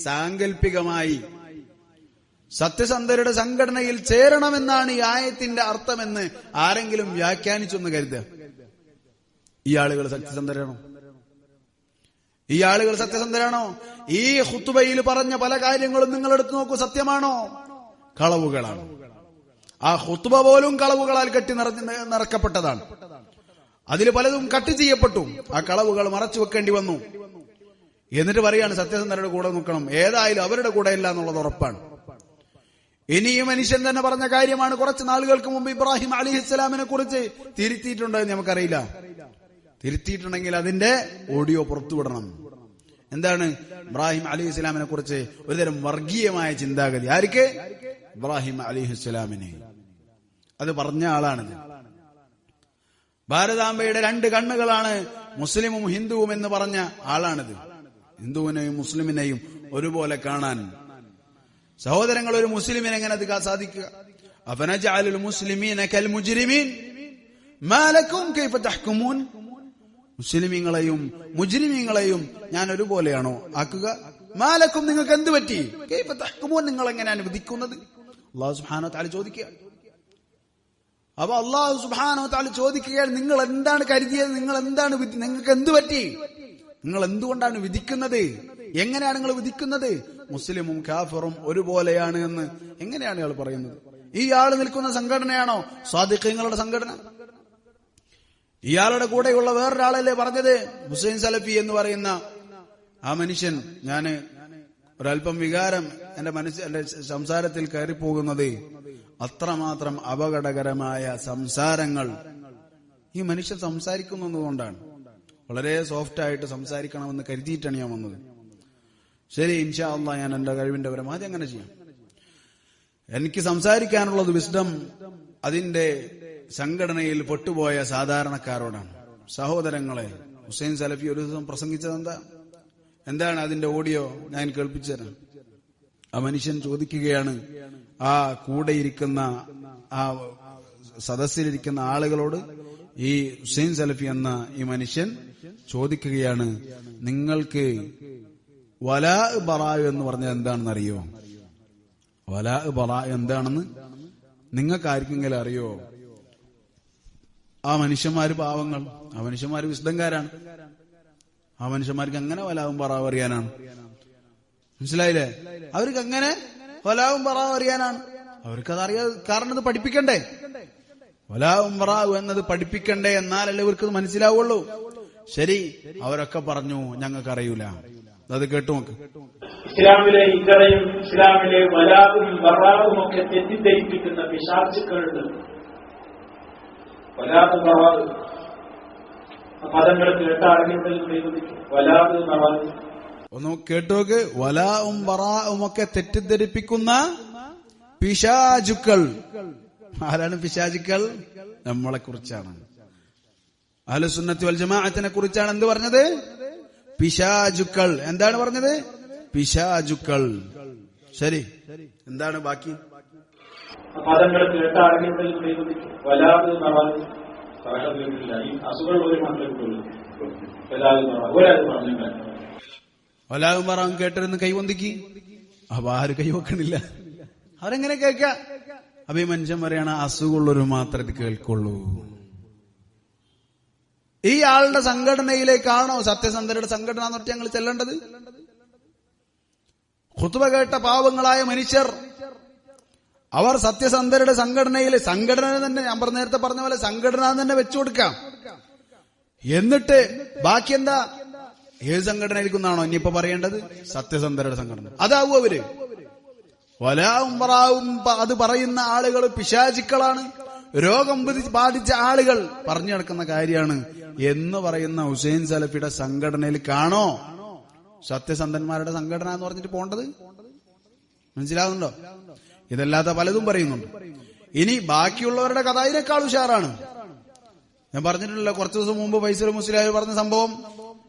സാങ്കല്പികമായി സത്യസന്ധരുടെ സംഘടനയിൽ ചേരണമെന്നാണ് ഈ ആയത്തിന്റെ അർത്ഥമെന്ന് ആരെങ്കിലും വ്യാഖ്യാനിച്ചൊന്ന് കരുതുക. ഈ ആളുകൾ സത്യസന്ധരാണോ? ഈ ആളുകൾ സത്യസന്ധരാണോ? ഈ ഖുതുബയിൽ പറഞ്ഞ പല കാര്യങ്ങളും നിങ്ങൾ എടുത്തു നോക്കൂ, സത്യമാണോ? കളവുകളാണ്. ആ ഖുതുബ പോലും കളവുകളാൽ കെട്ടി നിറക്കപ്പെട്ടതാണ്. അതിൽ പലതും കട്ട് ചെയ്യപ്പെട്ടു. ആ കളവുകൾ മറച്ചു വെക്കേണ്ടി വന്നു. എന്നിട്ട് പറയാണ് സത്യസന്ധരുടെ കൂടെ നിൽക്കണം. ഏതായാലും അവരുടെ കൂടെ ഇല്ല എന്നുള്ളത് ഉറപ്പാണ്. ഇനി ഈ മനുഷ്യൻ തന്നെ പറഞ്ഞ കാര്യമാണ്. കുറച്ച് നാളുകൾക്ക് മുമ്പ് ഇബ്രാഹിം അലിഹിസ്സലാമിനെ കുറിച്ച് തിരുത്തിയിട്ടുണ്ടോ എന്ന് നമുക്കറിയില്ല. തിരുത്തിയിട്ടുണ്ടെങ്കിൽ അതിന്റെ ഓഡിയോ പുറത്തുവിടണം. എന്താണ് ഇബ്രാഹിം അലിഹിസ്സലാമിനെ കുറിച്ച്? ഒരുതരം വർഗീയമായ ചിന്താഗതി. ആർക്ക്? ഇബ്രാഹിം അലിഹിസ്സലാമിനെ. അത് പറഞ്ഞ ആളാണിത്. ഭാരതാംബയുടെ 2 കണ്ണുകളാണ് മുസ്ലിമും ഹിന്ദുവും എന്ന് പറഞ്ഞ ആളാണിത്. ഹിന്ദുവിനെയും മുസ്ലിമിനെയും ഒരുപോലെ കാണാൻ. സഹോദരങ്ങൾ, ഒരു മുസ്ലിമിനെ എങ്ങനെ അത് സാധിക്കുക? അഫനജഅലുൽ മുസ്ലിമീന കൽ മുജ്രിമീൻ മാ ലക്കും കൈഫ തഹ്കുമൂൻ. മുസ്ലിമീങ്ങളെയും മുജ്രിമീങ്ങളെയും ഞാൻ ഒരുപോലെയാണോ ആക്കുക? മാ ലക്കും, നിങ്ങൾക്ക് എന്ത് പറ്റി? കൈഫ തഹ്കുമൂൻ, നിങ്ങൾ എങ്ങനെയാണ് വിധിക്കുന്നത്? അല്ലാഹു സുബ്ഹാനഹു വ തആല ചോദിക്കുക. അപ്പൊ അല്ലാഹു സുബ്ഹാനഹു വ തആല ചോദിക്കുകയാണ്, നിങ്ങൾ എന്താണ് കരുതിയത്? നിങ്ങൾക്ക് എന്ത് പറ്റി? നിങ്ങൾ എന്തുകൊണ്ടാണ് വിധിക്കുന്നത്? എങ്ങനെയാണ് നിങ്ങൾ വിധിക്കുന്നത്? മുസ്ലിമും കാഫിറും ഒരുപോലെയാണ് എന്ന് എങ്ങനെയാണ് ഇയാൾ പറയുന്നത്? ഈ ആൾ നിൽക്കുന്ന സംഘടനയാണോ സ്വാദിഖീങ്ങളുടെ സംഘടന? ഇയാളുടെ കൂടെയുള്ള വേറൊരാളല്ലേ പറഞ്ഞത്? ഹുസൈൻ സലഫി എന്ന് പറയുന്ന ആ മനുഷ്യൻ. ഞാന് ഒരല്പം വികാരം എന്റെ സംസാരത്തിൽ കയറിപ്പോകുന്നത് അത്രമാത്രം അപകടകരമായ സംസാരങ്ങൾ ഈ മനുഷ്യൻ സംസാരിക്കുന്നതുകൊണ്ടാണ്. വളരെ സോഫ്റ്റ് ആയിട്ട് സംസാരിക്കണമെന്ന് കരുതിയിട്ടാണ് ഞാൻ വന്നത്. ശരി, ഇൻഷാ അല്ലാഹ് ഞാൻ എന്റെ കഴിവിന്റെ പരമാവധി അങ്ങനെ ചെയ്യാം. എനിക്ക് സംസാരിക്കാനുള്ളത് വിസ്ഡം അതിന്റെ സംഘടനയിൽ പെട്ടുപോയ സാധാരണക്കാരോടാണ്. സഹോദരങ്ങളെ, ഹുസൈൻ സലഫി ഒരു ദിവസം പ്രസംഗിച്ചത് എന്താണ് അതിന്റെ ഓഡിയോ ഞാൻ കേൾപ്പിച്ചു തരാം. ആ മനുഷ്യൻ ചോദിക്കുകയാണ്, ആ കൂടെ ഇരിക്കുന്ന ആ സദസ്സിലിരിക്കുന്ന ആളുകളോട് ഈ ഹുസൈൻ സലഫി എന്ന ഈ മനുഷ്യൻ ചോദിക്കുകയാണ്, നിങ്ങൾക്ക് വലാ ബറാ എന്ന് പറഞ്ഞാൽ എന്താണെന്ന് അറിയോ? വലാ ബറാ എന്താണെന്ന് നിങ്ങൾക്ക് ആർക്കെങ്കിലും അറിയോ? ആ മനുഷ്യന്മാര് പാവങ്ങൾ, ആ മനുഷ്യന്മാര് വിശുദ്ധങ്കാരാണ്. ആ മനുഷ്യന്മാർക്ക് എങ്ങനെ വലാവും ബറാവും അറിയാനാണ്? മനസ്സിലായില്ലേ? അവർക്ക് എങ്ങനെ വലാവും ബറാവും അറിയാനാണ്? അവർക്കത് അറിയാതെ, കാരണം ഇത് പഠിപ്പിക്കണ്ടേ? വലാവും ബറാവും എന്നത് പഠിപ്പിക്കണ്ടേ? എന്നാലല്ലേ ഇവർക്ക് മനസ്സിലാവുള്ളൂ. ശരി, അവരൊക്കെ പറഞ്ഞു ഞങ്ങൾക്കറിയൂല. അത് കേട്ടു നോക്ക്. ഇസ്ലാമിലെ ഇതറയും ഇസ്ലാമിലെ വലാവും ബറാവും ഒക്കെ തെറ്റിദ്ധരിപ്പിക്കുന്ന പിശാചുക്കളുണ്ട്. വലാവും ബറാവ് പദങ്ങൾ കേട്ടാണെങ്കിൽ വലാവ് ബറാവ് ഒന്ന് കേട്ടോക്ക്. വലാവും ബറാവും ഒക്കെ തെറ്റിദ്ധരിപ്പിക്കുന്ന പിശാചുക്കൾ. ആരാണ് പിശാചുക്കൾ? നമ്മളെ കുറിച്ചാണ്. അഹ്ലുസുന്നത്തി വൽ ജമാഅത്തിനെ കുറിച്ചാണ് എന്ത് പറഞ്ഞത്? പിശാചുക്കൾ. എന്താണ് പറഞ്ഞത്? പിശാചുക്കൾ. ശരി, എന്താണ് ബാക്കി? പദങ്ങൾ കേട്ടാണെങ്കിൽ വലാവ് ബറാവ് ഈ അസുഖങ്ങൾ ഒരു മാത്രമേ വലാവും ബറാവും കേട്ടിരുന്ന് കൈവന്തിക്ക്. അപ്പൊ ആര് കൈവക്കണില്ല? അവരെങ്ങനെ കേൾക്ക? അപ്പൊ ഈ മനുഷ്യൻ പറയണ അസുഖമുള്ളവർ മാത്രമേ ഇത് കേൾക്കുള്ളൂ. ഈ ആളുടെ സംഘടനയിലേക്കാണോ സത്യസന്ധരുടെ സംഘടന എന്നിട്ട് ഞങ്ങൾ ചെല്ലേണ്ടത്? ഖുത്ബ കേട്ട പാവങ്ങളായ മനുഷ്യർ, അവർ സത്യസന്ധരുടെ സംഘടന തന്നെ, ഞാൻ നേരത്തെ പറഞ്ഞ പോലെ സംഘടന തന്നെ വെച്ചു കൊടുക്കാം. എന്നിട്ട് ബാക്കി എന്താ? ഏത് സംഘടനയിൽക്കുന്നാണോ ഇനിയിപ്പോ പറയേണ്ടത്? സത്യസന്ധരുടെ സംഘടന. അതാവും അവര്. വലാവും പറാവും അത് പറയുന്ന ആളുകൾ പിശാചിക്കളാണ്, രോഗം ബാധിച്ച ആളുകൾ പറഞ്ഞു നടക്കുന്ന കാര്യമാണ് എന്ന് പറയുന്ന ഹുസൈൻ സലഫിയുടെ സംഘടനയിൽ കാണോ സത്യസന്ധന്മാരുടെ സംഘടന എന്ന് പറഞ്ഞിട്ട് പോണ്ടത്? മനസ്സിലാകുന്നുണ്ടോ? ഇതല്ലാത്ത പലതും പറയുന്നുണ്ട്. ഇനി ബാക്കിയുള്ളവരുടെ കഥ അതിനേക്കാൾ ഉഷാറാണ്. ഞാൻ പറഞ്ഞിട്ടുണ്ടല്ലോ കുറച്ചു ദിവസം മുമ്പ് ഫൈസൽ മുസ്ലിയാർ പറഞ്ഞ സംഭവം,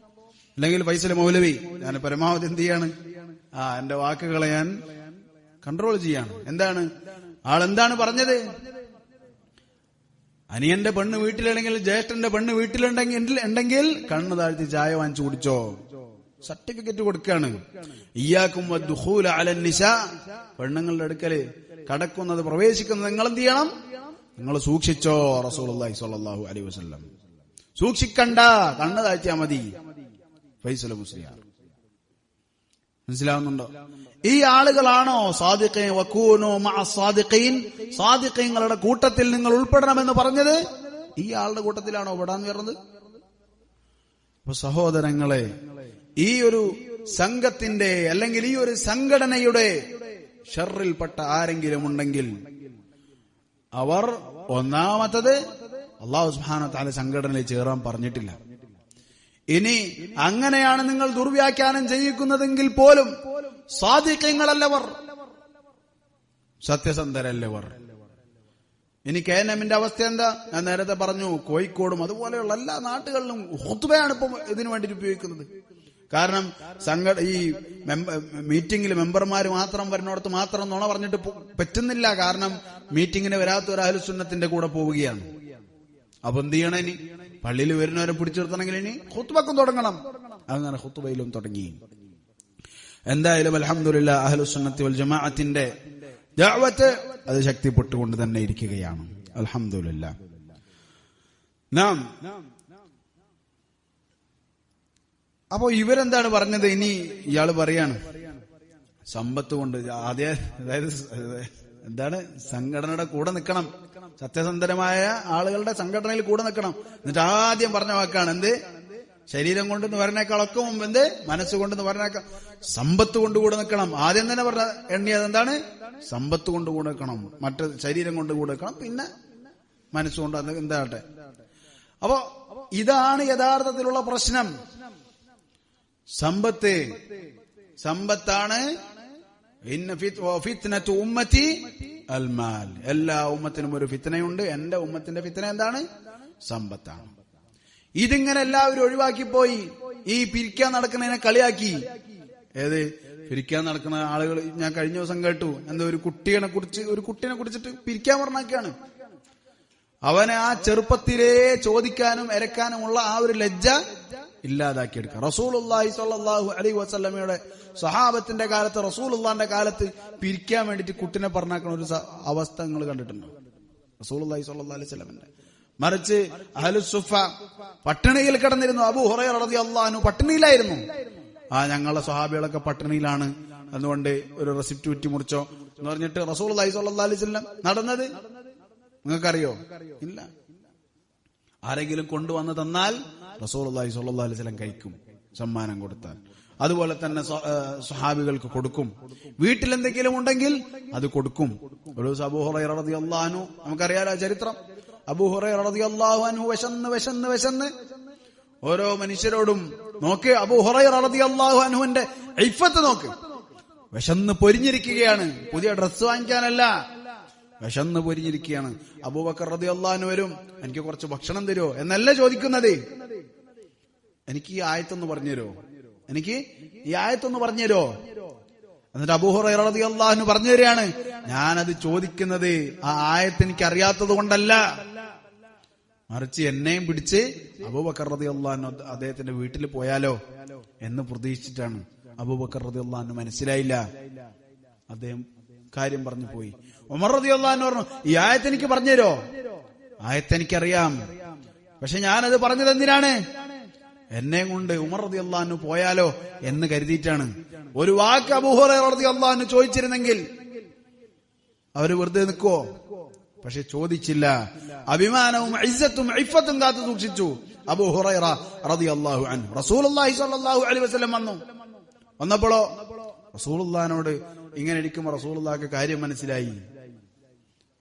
അല്ലെങ്കിൽ ഫൈസൽ മൗലവി. ഞാൻ പരമാവധി എന്ത് ചെയ്യാണ്, എന്റെ വാക്കുകളെ ഞാൻ കൺട്രോൾ ചെയ്യാണ്. എന്താണ് ആളെന്താണ് പറഞ്ഞത്? അനിയന്റെ പെണ്ണ് വീട്ടിലുണ്ടെങ്കിൽ, ജ്യേഷ്ഠന്റെ പെണ്ണ് വീട്ടിലുണ്ടെങ്കിൽ കണ്ണ് താഴ്ത്തി ചായ വാങ്ങിച്ചു കുടിച്ചോ, സർട്ടിഫിക്കറ്റ് കൊടുക്കാണ്. ഇയ്യാക്കും വദ്ദുഖൂല അലൻ നിസാ, പെണ്ണുങ്ങളുടെ അടുക്കല് കടക്കുന്നത് പ്രവേശിക്കുന്നത് നിങ്ങൾ എന്ത് ചെയ്യണം? നിങ്ങൾ സൂക്ഷിച്ചോ. റസൂലുള്ളാഹി സ്വല്ലല്ലാഹു അലൈഹി വസല്ലം സൂക്ഷിക്കണ്ട, കണ്ണ് താഴ്ത്തിയാ മതി. ഫൈസൽ മുസ്ലിയാർ. മനസ്സിലാവുന്നുണ്ടോ? ഈ ആളുകളാണോ സാദിഖീൻ? വകൂനു മഅ സാദിഖീൻ, സാദിഖീങ്ങളുടെ കൂട്ടത്തിൽ നിങ്ങൾ ഉൾപ്പെടണമെന്ന് പറഞ്ഞത്? ഈ ആളുടെ കൂട്ടത്തിലാണോ പെടാന്ന് പറഞ്ഞത്? അപ്പൊ സഹോദരങ്ങളെ, ഈ ഒരു സംഘത്തിന്റെ അല്ലെങ്കിൽ ഈ ഒരു സംഘടനയുടെ ഷർറിൽപ്പെട്ട ആരെങ്കിലും ഉണ്ടെങ്കിൽ അവർ ഒന്നാമത്തത് അല്ലാഹു സുബ്ഹാനഹു വ തആല സംഘടനയിൽ ചേരാൻ പറഞ്ഞിട്ടില്ല. ഇനി അങ്ങനെയാണ് നിങ്ങൾ ദുർവ്യാഖ്യാനം ചെയ്യിക്കുന്നതെങ്കിൽ പോലും സാദിഖീങ്ങളല്ലവർ, സത്യസന്ധരല്ലവർ. ഇനി KNMന്റെ അവസ്ഥ എന്താ? ഞാൻ നേരത്തെ പറഞ്ഞു, കോഴിക്കോടും അതുപോലെയുള്ള എല്ലാ നാട്ടുകളിലും ഖുത്ബയാണ് ഇപ്പം ഇതിനു വേണ്ടി ഉപയോഗിക്കുന്നത്. കാരണം ഈ മീറ്റിംഗിൽ മെമ്പർമാര് മാത്രം വരുന്നിടത്ത് മാത്രം നുണ പറഞ്ഞിട്ട് പറ്റുന്നില്ല. കാരണം മീറ്റിംഗിന് വരാത്ത ഒരു അഹ്ലുസ് സുന്നത്തിന്റെ കൂടെ പോവുകയാണ്. അപ്പൊ എന്ത് ചെയ്യണം? ഇനി പള്ളിയിൽ വരുന്നവരെ പിടിച്ചു നിർത്തണമെങ്കിൽ ഇനി ഖുത്ബക്കും തുടങ്ങണം. അങ്ങനെ ഖുത്ബയിലും തുടങ്ങി. എന്തായാലും അൽഹംദുലില്ലാഹ് അഹ്ലുസ് സുന്നത്തി വൽ ജമാഅത്തിന്റെ ദഅവത്ത് അത് ശക്തിപ്പെട്ടുകൊണ്ട് തന്നെ ഇരിക്കുകയാണ്. അൽഹംദുലില്ലാഹ്. നാം അപ്പോ ഇവരെന്താണ് പറഞ്ഞത്? ഇനി ഇയാള് പറയാണ് സമ്പത്ത് കൊണ്ട് അതായത് എന്താണ്, സംഘടനയുടെ കൂടെ നിൽക്കണം, സത്യസന്ധരമായ ആളുകളുടെ സംഘടനയിൽ കൂടെ നിൽക്കണം. എന്നിട്ട് ആദ്യം പറഞ്ഞ വാക്കാണ് എന്ത്? ശരീരം കൊണ്ടെന്ന് പറഞ്ഞേക്കാളൊക്കെ മുമ്പ് എന്ത്? മനസ്സുകൊണ്ടെന്ന് പറഞ്ഞേക്കാൾ സമ്പത്ത് കൊണ്ട് കൂടെ നിൽക്കണം. ആദ്യം തന്നെ പറഞ്ഞ എണ്ണിയത് എന്താണ്? സമ്പത്ത് കൊണ്ട് കൂടെ നിൽക്കണം, മറ്റ് ശരീരം കൊണ്ട് കൂടെ നിൽക്കണം, പിന്നെ മനസ്സുകൊണ്ട് എന്താകട്ടെ. അപ്പോ ഇതാണ് യഥാർത്ഥത്തിലുള്ള പ്രശ്നം. സമ്പത്താണ്. ഫിത്നതു ഉമ്മത്തി അൽ മാൽ. എല്ലാ ഉമ്മത്തിനും ഒരു ഫിത്നയുണ്ട്. എന്റെ ഉമ്മത്തിന്റെ ഫിത്ന എന്താണ്? സമ്പത്താണ്. ഇതിങ്ങനെ എല്ലാവരും ഒഴിവാക്കിപ്പോയി. ഈ പിരിക്കാൻ നടക്കുന്നതിനെ കളിയാക്കി. ഏത് പിരിക്കാൻ നടക്കുന്ന ആളുകൾ? ഞാൻ കഴിഞ്ഞ ദിവസം കേട്ടു, എന്താ ഒരു കുട്ടിയെ കുറിച്ചിട്ട് പിരിക്കാൻ പറഞ്ഞാണ്. അവനെ ആ ചെറുപ്പത്തിലേ ചോദിക്കാനും എരക്കാനുമുള്ള ആ ഒരു ലജ്ജ ഇല്ലാതാക്കിയെടുക്കുക. റസൂലുള്ളാഹി സ്വല്ലല്ലാഹു അലൈഹി വസല്ലമയുടെ സഹാബത്തിന്റെ കാലത്ത്, റസൂലുള്ളാഹിന്റെ കാലത്ത് പിരിക്കാൻ വേണ്ടിയിട്ട് കുട്ടിനെ പറഞ്ഞാക്കുന്ന ഒരു അവസ്ഥ നിങ്ങൾ കണ്ടിട്ടുണ്ടോ? റസൂലുള്ളാഹി സ്വല്ലല്ലാഹു അലൈഹി വസല്ലമന്റെ. മറിച്ച് അഹ്ലുസ് സുഫ പട്ടിണിയിൽ കിടന്നിരുന്നു. അബൂ ഹുറൈറ റളിയല്ലാഹു അൻഹു പട്ടിണിയിലായിരുന്നു. ഞങ്ങളുടെ സ്വഹാബികളൊക്കെ പട്ടിണിയിലാണ്, അതുകൊണ്ട് ഒരു റെസിപ്റ്റ് കുറ്റി മുറിച്ചോ എന്ന് പറഞ്ഞിട്ട് റസൂലുള്ളാഹി സ്വല്ലല്ലാഹു അലൈഹി വസല്ലം നടന്നത് നിങ്ങൾക്കറിയോ? ഇല്ല. ആരെങ്കിലും കൊണ്ടുവന്ന് തന്നാൽ റസൂലുള്ളാഹി സ്വല്ലല്ലാഹു അലൈഹി വസല്ലം കഴിക്കും, സമ്മാനം കൊടുത്താൽ. അതുപോലെ തന്നെ സ്വഹാബികൾക്ക് കൊടുക്കും. വീട്ടിലെന്തെങ്കിലും ഉണ്ടെങ്കിൽ അത് കൊടുക്കും. ഒരു ദിവസം അബൂ ഹുറൈറ റളിയല്ലാഹു അൻഹു, നമുക്കറിയാലോ ചരിത്രം. അബൂ ഹുറൈറ റളിയല്ലാഹു അൻഹു വിശന്ന് ഓരോ മനുഷ്യരോടും നോക്ക്. അബൂ ഹുറൈറ റളിയല്ലാഹു അൻഹുവിന്റെ ഇഫ്ഫത്ത് നോക്ക്. വിശന്ന് പൊരിഞ്ഞിരിക്കുകയാണ്. പുതിയ ഡ്രസ്സ് വാങ്ങിക്കാനല്ല, വിശന്ന് പൊരിഞ്ഞിരിക്കുകയാണ്. അബൂബക്കർ റളിയല്ലാഹു അൻഹു വരും, എനിക്ക് കുറച്ച് ഭക്ഷണം തരുമോ എന്നല്ല ചോദിക്കുന്നത്. എനിക്ക് ഈ ആയത്തൊന്ന് പറഞ്ഞുതരുമോ, എനിക്ക് ഈ ആയത്തൊന്ന് പറഞ്ഞുതരുമോ? എന്നിട്ട് അബൂ ഹുറൈറ റളിയല്ലാഹു അൻഹു പറഞ്ഞു തരികയാണ്, ഞാനത് ചോദിക്കുന്നത് ആ ആയത്ത് എനിക്ക് അറിയാത്തത് കൊണ്ടല്ല, മറിച്ച് എന്നെയും പിടിച്ച് അബൂബക്കർ റളിയല്ലാഹു അൻഹു അദ്ദേഹത്തിന്റെ വീട്ടിൽ പോയാലോ എന്ന് പ്രതീക്ഷിച്ചിട്ടാണ്. അബൂബക്കർ റളിയല്ലാഹു അൻഹു മനസ്സിലായില്ല, അദ്ദേഹം കാര്യം പറഞ്ഞു പോയി. ഉമർ റളിയല്ലാഹു അൻഹു പറഞ്ഞു, ഈ ആയത്ത് എനിക്ക് പറഞ്ഞുതരോ? ആയത്ത് എനിക്കറിയാം, പക്ഷെ ഞാനത് പറഞ്ഞത് എന്തിനാണ്? എന്നെ കൊണ്ട് ഉമർ റളിയല്ലാഹു അൻഹു പോയാലോ എന്ന് കരുതിയിട്ടാണ്. ഒരു വാക്ക് അബൂ ഹുറൈറ റളിയല്ലാഹു അൻഹു ചോദിച്ചിരുന്നെങ്കിൽ അവര് വെറുതെ നിൽക്കുവോ? പക്ഷെ ചോദിച്ചില്ല. അഭിമാനവും ഇസ്സത്തും ഇഫ്ഫത്തും കാത്തു സൂക്ഷിച്ചു. അബൂ ഹുറൈറ റളിയല്ലാഹു അൻഹു. റസൂലുള്ളാഹി സ്വല്ലല്ലാഹു അലൈഹി വസല്ലം വന്നപ്പോഴോ റസൂലുള്ളാഹിനോട് ഇങ്ങനെ ഇരിക്കുമ്പോൾ റസൂലുള്ളാഹിക്ക് കാര്യം മനസ്സിലായി.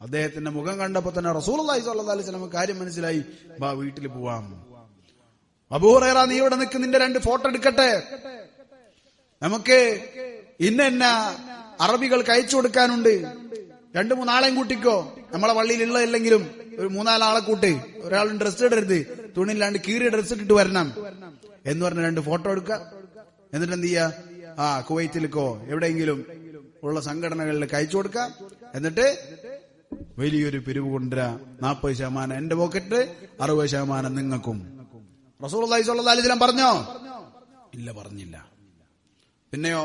അദ്ദേഹത്തിന്റെ മുഖം കണ്ടപ്പോ തന്നെ റസൂലുള്ളാഹി സ്വല്ലല്ലാഹു അലൈഹി വസല്ലം കാര്യം മനസ്സിലായി. വാ വീട്ടിൽ പോവാം. അബൂ ഹുറൈറ, നീ ഇവിടെ നിൽക്ക്, നിന്റെ 2 ഫോട്ടോ എടുക്കട്ടെ, നമുക്ക് ഇന്ന അറബികൾക്ക് അയച്ചു കൊടുക്കാനുണ്ട്. 2-3 ആളെയും കൂട്ടിക്കോ, നമ്മളെ പള്ളിയിലുള്ള ഇല്ലെങ്കിലും ഒരു 3-4 ആളെ കൂട്ട്. ഒരാളും ഡ്രസ് ഇടരുത്, തുണിയില്ലാണ്ട് കീറിയ ഡ്രസ് ഇട്ടിട്ട് വരണം എന്ന് പറഞ്ഞ 2 ഫോട്ടോ എടുക്കുക. എന്നിട്ട് എന്ത് ചെയ്യാ, കുവൈറ്റിലേക്കോ എവിടെയെങ്കിലും ഉള്ള സംഘടനകളിലേക്ക് അയച്ചു കൊടുക്കുക. എന്നിട്ട് വലിയൊരു പിരിവ് കൊണ്ടുവരാ. 40% എന്റെ പോക്കറ്റ്, 60% നിങ്ങൾക്കും. റസൂലുള്ളാഹി സ്വല്ലല്ലാഹു അലൈഹി വസല്ലം പറഞ്ഞോ? ഇല്ല, പറഞ്ഞില്ല. പിന്നെയോ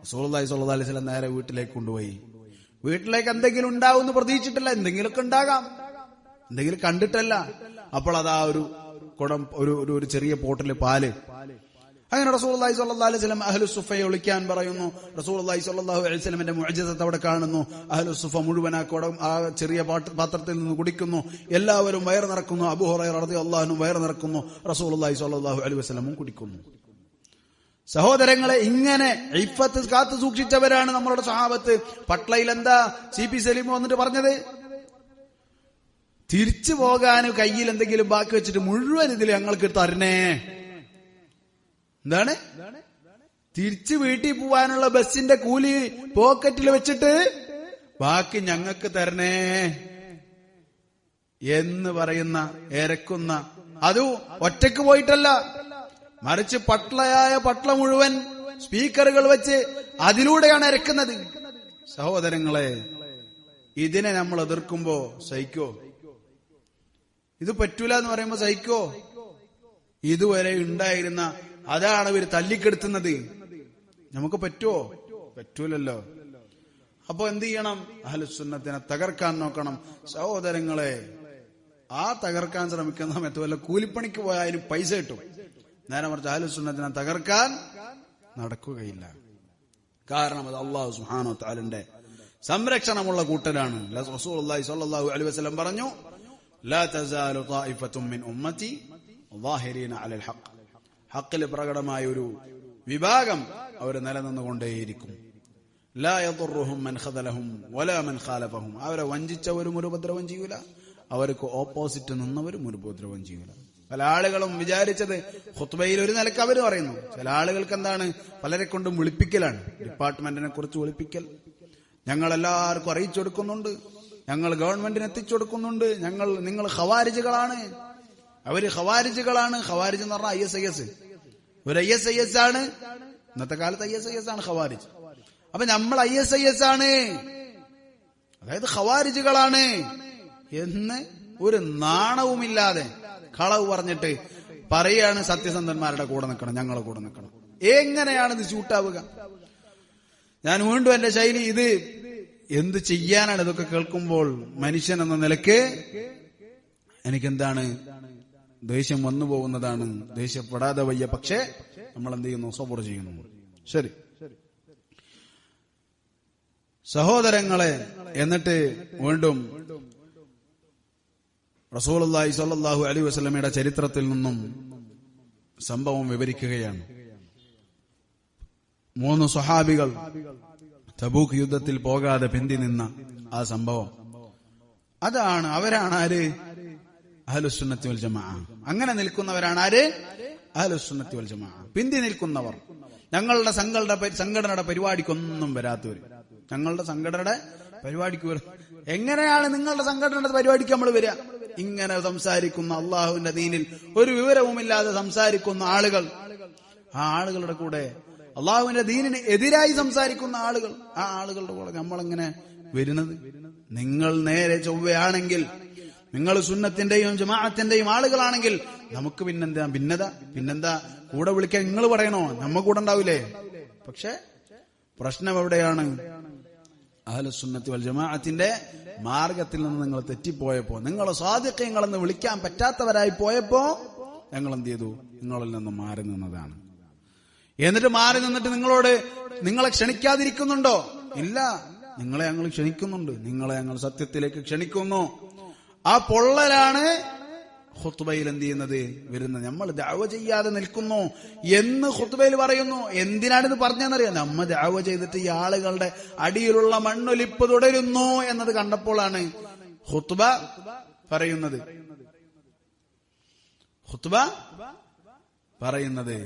റസൂലുള്ളാഹി സ്വല്ലല്ലാഹു അലൈഹി വസല്ലം നേരെ വീട്ടിലേക്ക് കൊണ്ടുപോയി. വീട്ടിലേക്ക് എന്തെങ്കിലും ഉണ്ടാവുമെന്ന് പ്രതീക്ഷിച്ചിട്ടില്ല, എന്തെങ്കിലുമൊക്കെ ഉണ്ടാകാം, എന്തെങ്കിലും കണ്ടിട്ടല്ല. അപ്പോൾ അതാ ഒരു കുടം, ഒരു ചെറിയ പോട്ടില് പാല്. അങ്ങനെ റസൂലുള്ളാഹി സ്വല്ലല്ലാഹു അലൈഹി വസല്ലം അഹ്ലു സുഫയെ വിളിക്കാൻ പറയുന്നു. റസൂലുള്ളാഹി സ്വല്ലല്ലാഹു അലൈഹി വസല്ലമിന്റെ മുഅ്ജിസത്ത് അവിടെ കാണുന്നു. അഹ്ലു സുഫ മുഴുവൻ ആ കുടം, ആ ചെറിയ പാത്രത്തിൽ നിന്ന് കുടിക്കുന്നു. എല്ലാവരും വയറ് നിറക്കുന്നു. അബൂ ഹുറൈറ റളിയല്ലാഹു അൻഹു വയറ് നിറക്കുന്നു. റസൂലുള്ളാഹി സ്വല്ലല്ലാഹു അലൈഹി വസല്ലമും കുടിക്കുന്നു. സഹോദരങ്ങളെ, ഇങ്ങനെ ഇഫ്ഫത്ത് കാത്തു സൂക്ഷിച്ചവരാണ് നമ്മളുടെ സ്വഹാബത്ത്. പട്ലയിൽ എന്താ CP സലീം വന്നിട്ട് പറഞ്ഞത്? തിരിച്ചു പോകാൻ കയ്യിൽ എന്തെങ്കിലും ബാക്കി വെച്ചിട്ട് മുഴുവൻ ഇതിൽ ഞങ്ങൾക്ക് തരണേ. എന്താണ്? തിരിച്ചു വീട്ടിൽ പോവാനുള്ള ബസിന്റെ കൂലി പോക്കറ്റിൽ വെച്ചിട്ട് ബാക്കി ഞങ്ങൾക്ക് തരണേ എന്ന് പറയുന്ന, ഇരക്കുന്ന, അതും ഒറ്റക്ക് പോയിട്ടല്ല, മറിച്ച് പട്ല മുഴുവൻ സ്പീക്കറുകൾ വെച്ച് അതിലൂടെയാണ് ഇരക്കുന്നത്. സഹോദരങ്ങളെ, ഇതിനെ നമ്മൾ എതിർക്കുമ്പോ സഹിക്കോ? ഇത് പറ്റൂല എന്ന് പറയുമ്പോ സഹിക്കോ? ഇതുവരെ ഉണ്ടായിരുന്ന അതാണ് ഇവർ തല്ലിക്കെടുത്തുന്നത്. നമുക്ക് പറ്റുമോ? പറ്റൂലല്ലോ. അപ്പൊ എന്ത് ചെയ്യണം? അഹ്ലുസുന്നത്തിനെ തകർക്കാൻ നോക്കണം. സഹോദരങ്ങളെ, ആ തകർക്കാൻ ശ്രമിക്കുന്ന സമയത്ത് വല്ല കൂലിപ്പണിക്ക് പോയാലും പൈസ കിട്ടും. നേരെ മറിച്ച് അഹ്ലുസുന്നത്തിനെ തകർക്കാൻ നടക്കുകയില്ല. കാരണം അത് അല്ലാഹു സുബ്ഹാനഹു വ തആലയുടെ സംരക്ഷണമുള്ള കൂട്ടരാണ്. റസൂലുള്ളാഹി സ്വല്ലല്ലാഹു അലൈഹി വസല്ലം പറഞ്ഞു, ലാ തസാലു ത്വായിഫത്തും മിൻ ഉമ്മത്തി ളാഹിരീന അലൽ ഹഖ്. ഹഖിൽ പ്രകടമായ ഒരു വിഭാഗം അവർ നിലനിന്നുകൊണ്ടേയിരിക്കും. ലാ യദുറുഹും മൻ ഖദലഹും വലാ മൻ ഖാലഫഹും. അവരെ വഞ്ചിച്ചവരും ഒരു ഉപദ്രവം ചെയ്യൂല, അവർക്ക് ഓപ്പോസിറ്റ് നിന്നവരും ഒരു ഉപദ്രവം ചെയ്യൂല. പല ആളുകളും വിചാരിച്ചത് ഖുത്ബയിൽ ഒരു നിലക്ക് അവർ പറയുന്നു. ചില ആളുകൾക്ക് എന്താണ്, പലരെ കൊണ്ടും വിളിപ്പിക്കലാണ്. ഡിപ്പാർട്ട്മെന്റിനെ കുറിച്ച് വിളിപ്പിക്കൽ. ഞങ്ങൾ എല്ലാവർക്കും അറിയിച്ചു കൊടുക്കുന്നുണ്ട്, ഞങ്ങൾ ഗവൺമെന്റിന് എത്തിച്ചു കൊടുക്കുന്നുണ്ട്, നിങ്ങൾ ഖവാരിജുകളാണ്, അവര് ഖവാരിജുകളാണ്. ഖവാരിജ് എന്ന് പറഞ്ഞാൽ ISIS. ഒരു ISIS ആണ്. ഇന്നത്തെ കാലത്ത് ISIS ആണ് ഖവാരിജ്. അപ്പൊ നമ്മൾ ISIS ആണ്, അതായത് ഖവാരിജുകളാണ് എന്ന് ഒരു നാണവുമില്ലാതെ കളവ് പറഞ്ഞിട്ട് പറയാണ് സത്യസന്ധന്മാരുടെ കൂടെ നിൽക്കണം, ഞങ്ങളെ കൂടെ നിൽക്കണം. എങ്ങനെയാണ് ഇത് ചൂട്ടാവുക? ഞാൻ വീണ്ടും എന്റെ ശൈലി, ഇത് എന്ത് ചെയ്യാനാണ്? ഇതൊക്കെ കേൾക്കുമ്പോൾ മനുഷ്യൻ എന്ന നിലക്ക് എനിക്കെന്താണ്, ദേഷ്യം വന്നു പോകുന്നതാണ്. ദേഷ്യപ്പെടാതെ വയ്യ. പക്ഷേ നമ്മൾ എന്ത് ചെയ്യുന്നു? സബർ ചെയ്യുന്നു. ശരി സഹോദരങ്ങളെ, എന്നിട്ട് വീണ്ടും റസൂലുള്ളാഹി സ്വല്ലല്ലാഹു അലൈഹി വസല്ലമയുടെ ചരിത്രത്തിൽ നിന്നും സംഭവം വിവരിക്കുകയാണ്. 3 സ്വഹാബികൾ തബൂക്ക് യുദ്ധത്തിൽ പോകാതെ പിന്തി നിന്ന ആ സംഭവം, അവരാണ് ആര്? അഹ്ലുസുന്നത്തി വൽ ജമാഅ. അങ്ങനെ നിൽക്കുന്നവരാണ് ആര്? അഹ്ലുസുന്നത്തി വൽ ജമാഅ. പിന്തി നിൽക്കുന്നവർ, ഞങ്ങളുടെ സംഘടനയുടെ പരിപാടിക്കൊന്നും വരാത്തവർ. ഞങ്ങളുടെ സംഘടനയുടെ പരിപാടിക്ക് വരും. എങ്ങനെയാണ് നിങ്ങളുടെ സംഘടനയുടെ പരിപാടിക്ക് നമ്മൾ വരിക? ഇങ്ങനെ സംസാരിക്കുന്ന, അള്ളാഹുവിന്റെ ദീനിൽ ഒരു വിവരവുമില്ലാതെ സംസാരിക്കുന്ന ആളുകൾ, ആ ആളുകളുടെ കൂടെ അള്ളാഹുവിന്റെ ദീനിന് എതിരായി സംസാരിക്കുന്ന ആളുകൾ, ആ ആളുകളുടെ കൂടെ നമ്മളെങ്ങനെ വരുന്നത്? നിങ്ങൾ നേരെ ചൊവ്വയാണെങ്കിൽ, നിങ്ങൾ സുന്നത്തിന്റെയും ജമാഅത്തിന്റെയും ആളുകളാണെങ്കിൽ നമുക്ക് പിന്നെന്താ കൂടെ വിളിക്കാൻ നിങ്ങൾ പറയണോ? നമ്മ കൂടെ ഉണ്ടാവില്ലേ? പക്ഷെ പ്രശ്നം എവിടെയാണ്? അഹ്ലുസുന്നത്തി വൽ ജമാഅത്തിന്റെ മാർഗത്തിൽ നിന്ന് നിങ്ങൾ തെറ്റിപ്പോയപ്പോ, നിങ്ങൾ സാദിഖീങ്ങളെന്ന് വിളിക്കാൻ പറ്റാത്തവരായി പോയപ്പോ ഞങ്ങൾ എന്ത് ചെയ്തു? നിങ്ങളിൽ നിന്ന് മാറി നിന്നതാണ്. എന്നിട്ട് മാറി നിന്നിട്ട് നിങ്ങളെ ക്ഷണിക്കാതിരിക്കുന്നുണ്ടോ? ഇല്ല, നിങ്ങളെ ഞങ്ങൾ ക്ഷണിക്കുന്നുണ്ട്. നിങ്ങളെ ഞങ്ങൾ സത്യത്തിലേക്ക് ക്ഷണിക്കുന്നു. ആ പൊള്ളലാണ് ഖുത്ബയിൽ എന്ത് ചെയ്യുന്നത് വരുന്നത്. നമ്മൾ ദഅവ ചെയ്യാതെ നിൽക്കുന്നു എന്ന് ഖുത്ബയിൽ പറയുന്നു. എന്തിനാണിത് പറഞ്ഞതെന്നറിയാം? നമ്മ ദഅവ ചെയ്തിട്ട് ഈ ആളുകളുടെ അടിയിലുള്ള മണ്ണൊലിപ്പ് തുടരുന്നു എന്നത് കണ്ടപ്പോഴാണ് ഖുത്ബ പറയുന്നത്. ഖുത്ബ പറയുന്നത്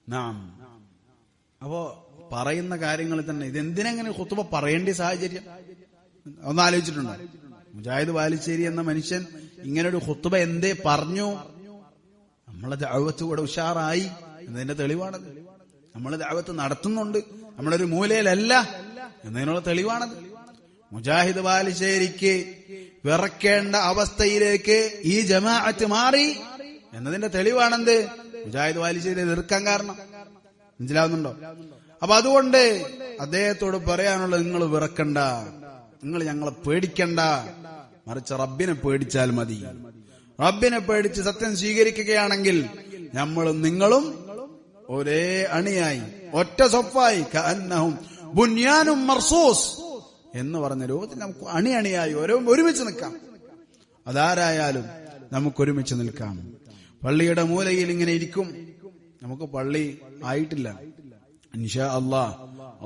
നാം അപ്പോ പറയുന്ന കാര്യങ്ങളിൽ തന്നെ ഇതെന്തിനെങ്ങനെ ഖുത്ബ പറയേണ്ട സാഹചര്യം ഒന്ന് ആലോചിച്ചിട്ടുണ്ടോ? മുജാഹിദ് ബാലുശ്ശേരി എന്ന മനുഷ്യൻ ഇങ്ങനൊരു ഖുത്ബ എന്തേ പറഞ്ഞു? നമ്മളെ ദഅവത്ത് കൂടെ ഉഷാറായി എന്നതിന്റെ തെളിവാണത്. നമ്മൾ ദഅവത്ത് നടത്തുന്നുണ്ട്, നമ്മളൊരു മൂലയിലല്ല എന്നതിനുള്ള തെളിവാണത്. മുജാഹിദ് ബാലുശ്ശേരിക്ക് വിറക്കേണ്ട അവസ്ഥയിലേക്ക് ഈ ജമാഅത്ത് മാറി എന്നതിന്റെ തെളിവാണെന്ത്? മുജാഹിദ് ബാലുശ്ശേരി എതിർക്കാൻ കാരണം. മനസ്സിലാവുന്നുണ്ടോ? അപ്പൊ അതുകൊണ്ട് അദ്ദേഹത്തോട് പറയാനുള്ളത്, നിങ്ങൾ വിറക്കണ്ട, നിങ്ങൾ ഞങ്ങളെ പേടിക്കണ്ട, മറിച്ച് റബ്ബിനെ പേടിച്ചാൽ മതി. റബ്ബിനെ പേടിച്ച് സത്യം സ്വീകരിക്കുകയാണെങ്കിൽ നമ്മളും നിങ്ങളും ഒരേ അണിയായി ഒറ്റ സൊഫായി കഅന്നഹും ബുന്യാനും മർസൂസ് എന്ന് പറഞ്ഞ രൂപത്തിൽ നമുക്ക് അണിയായി ഒരുമിച്ച് നിൽക്കാം. അതാരായാലും നമുക്കൊരുമിച്ച് നിൽക്കാം. പള്ളിയുടെ മൂലയിൽ ഇങ്ങനെ ഇരിക്കും. നമുക്ക് പള്ളി ആയിട്ടില്ല. ഇൻഷാ അല്ലാഹ്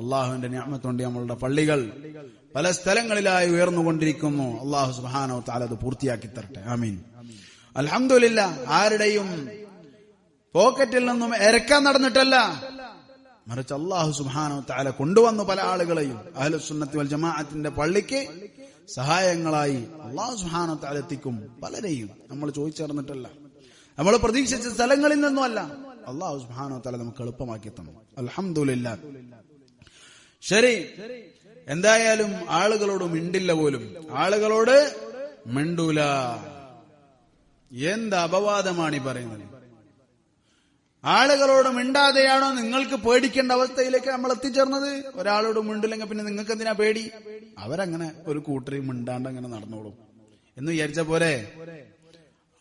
അള്ളാഹുവിന്റെ നിഅമത്തുകൊണ്ട് നമ്മളുടെ പള്ളികൾ പല സ്ഥലങ്ങളിലായി ഉയർന്നുകൊണ്ടിരിക്കുന്നു. അള്ളാഹു സുബ്ഹാനഹു വ തആല അത് പൂർത്തിയാക്കി തരട്ടെ. ആമീൻ. അൽഹംദുലില്ലാഹ്. ആരുടെയും പോക്കറ്റിൽ നിന്നും ഇരക്കാൻ നടന്നിട്ടല്ല, മറിച്ച് അള്ളാഹു സുബ്ഹാനഹു വ തആല കൊണ്ടുവന്നു പല ആളുകളെയും അഹ്ലുസ് സുന്നത്തി വൽ ജമാഅത്തിന്റെ പള്ളിക്ക് സഹായങ്ങളായി അള്ളാഹു സുബ്ഹാനഹു വ തആല എത്തിക്കും. പലരെയും നമ്മൾ ചോദിച്ചറിഞ്ഞിട്ടല്ല, നമ്മൾ പ്രതീക്ഷിച്ച സ്ഥലങ്ങളിൽ നിന്നുമല്ല, അള്ളാഹു സുബ്ഹാനഹു വ തആല നമുക്ക് എളുപ്പമാക്കി തന്നു. അൽഹംദുലില്ലാഹ്. ശരി, എന്തായാലും ആളുകളോട് മിണ്ടില്ല പോലും. ആളുകളോട് മിണ്ടൂല. എന്ത് അപവാദമാണ് ഈ പറയുന്നത്? ആളുകളോട് മിണ്ടാതെയാണോ നിങ്ങൾക്ക് പേടിക്കേണ്ട അവസ്ഥയിലേക്ക് നമ്മൾ എത്തിച്ചേർന്നത്? ഒരാളോട് മിണ്ടില്ലെങ്കിൽ പിന്നെ നിങ്ങൾക്ക് എന്തിനാ പേടി? അവരങ്ങനെ ഒരു കൂട്ടരി മിണ്ടാണ്ട് അങ്ങനെ നടന്നോളും എന്ന് വിചാരിച്ച പോരെ.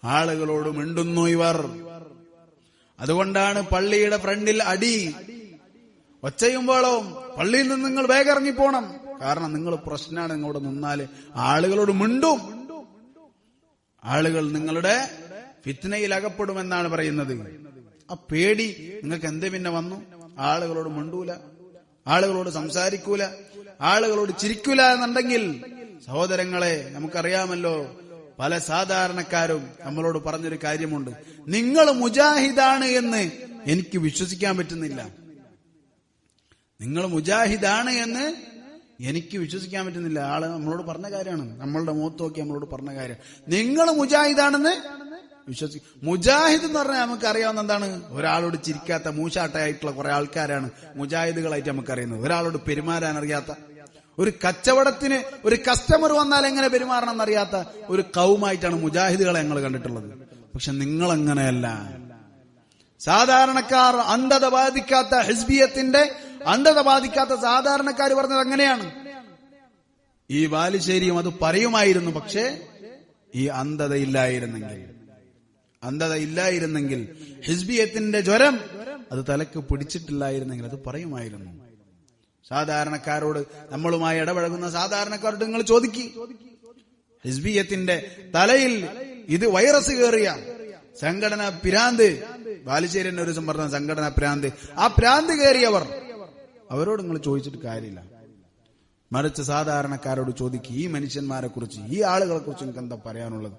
ആളുകളോട് മിണ്ടുന്നു ഇവർ. അതുകൊണ്ടാണ് പള്ളിയുടെ ഫ്രണ്ടിൽ അടി, ഒച്ചയുമ്പോഴും പള്ളിയിൽ നിന്ന് നിങ്ങൾ വേഗം ഇറങ്ങിപ്പോണം. കാരണം നിങ്ങൾ പ്രശ്നമാണ്. നിങ്ങളോട് നിന്നാല് ആളുകളോട് മിണ്ടും. ആളുകൾ നിങ്ങളുടെ ഫിത്നയിൽ അകപ്പെടുമെന്നാണ് പറയുന്നത്. ആ പേടി നിങ്ങൾക്ക് എന്ത് പിന്നെ വന്നു? ആളുകളോട് മിണ്ടൂല, ആളുകളോട് സംസാരിക്കൂല, ആളുകളോട് ചിരിക്കൂല എന്നുണ്ടെങ്കിൽ, സഹോദരങ്ങളെ, നമുക്കറിയാമല്ലോ, പല സാധാരണക്കാരും നമ്മളോട് പറഞ്ഞൊരു കാര്യമുണ്ട്, നിങ്ങൾ മുജാഹിദാണ് എന്ന് എനിക്ക് വിശ്വസിക്കാൻ പറ്റുന്നില്ല. നിങ്ങൾ മുജാഹിദാണ് എന്ന് എനിക്ക് വിശ്വസിക്കാൻ പറ്റുന്നില്ല. ആള് നമ്മളോട് പറഞ്ഞ കാര്യമാണ്, നമ്മളുടെ മുഖത്ത് നോക്കി നമ്മളോട് പറഞ്ഞ കാര്യം. നിങ്ങൾ മുജാഹിദാണെന്ന് മുജാഹിദ് എന്ന് പറഞ്ഞാൽ നമുക്ക് അറിയാവുന്ന എന്താണ്? ഒരാളോട് ചിരിക്കാത്ത മൂശാട്ടയായിട്ടുള്ള കുറെ ആൾക്കാരാണ് മുജാഹിദുകളായിട്ട് നമുക്കറിയുന്നത്. ഒരാളോട് പെരുമാറാൻ അറിയാത്ത, ഒരു കച്ചവടത്തിന് ഒരു കസ്റ്റമർ വന്നാൽ എങ്ങനെ പെരുമാറണം എന്നറിയാത്ത ഒരു കൗമായിട്ടാണ് മുജാഹിദുകളെ ഞങ്ങൾ കണ്ടിട്ടുള്ളത്. പക്ഷെ നിങ്ങളങ്ങനെയല്ല. സാധാരണക്കാർ, അന്ധത ബാധിക്കാത്ത ഹിസ്ബിയത്തിന്റെ അന്ധത ബാധിക്കാത്ത സാധാരണക്കാർ പറഞ്ഞത് അങ്ങനെയാണ്. ഈ ബാലുശ്ശേരിയും അത് പറയുമായിരുന്നു. പക്ഷേ ഈ അന്ധത ഇല്ലായിരുന്നെങ്കിൽ ഹിസ്ബിയത്തിന്റെ ജ്വരം അത് തലക്ക് പിടിച്ചിട്ടില്ലായിരുന്നെങ്കിൽ അത് പറയുമായിരുന്നു. സാധാരണക്കാരോട്, നമ്മളുമായി ഇടപഴകുന്ന സാധാരണക്കാരോട് നിങ്ങൾ ചോദിക്കി, ഹിസ്ബിയത്തിന്റെ തലയിൽ ഇത് വൈറസ് കയറിയ സംഘടന പിരാന്ത്, ബാലുശ്ശേരി ഒരു പറഞ്ഞ സംഘടന പ്രാന്ത്, ആ പ്രാന്ത് കയറിയവർ, അവരോട് നിങ്ങൾ ചോദിച്ചിട്ട് കാര്യമില്ല. മറിച്ച് സാധാരണക്കാരോട് ചോദിക്കുക, ഈ മനുഷ്യന്മാരെ കുറിച്ച്, ഈ ആളുകളെ കുറിച്ച് നിങ്ങൾക്ക് എന്താ പറയാനുള്ളത്?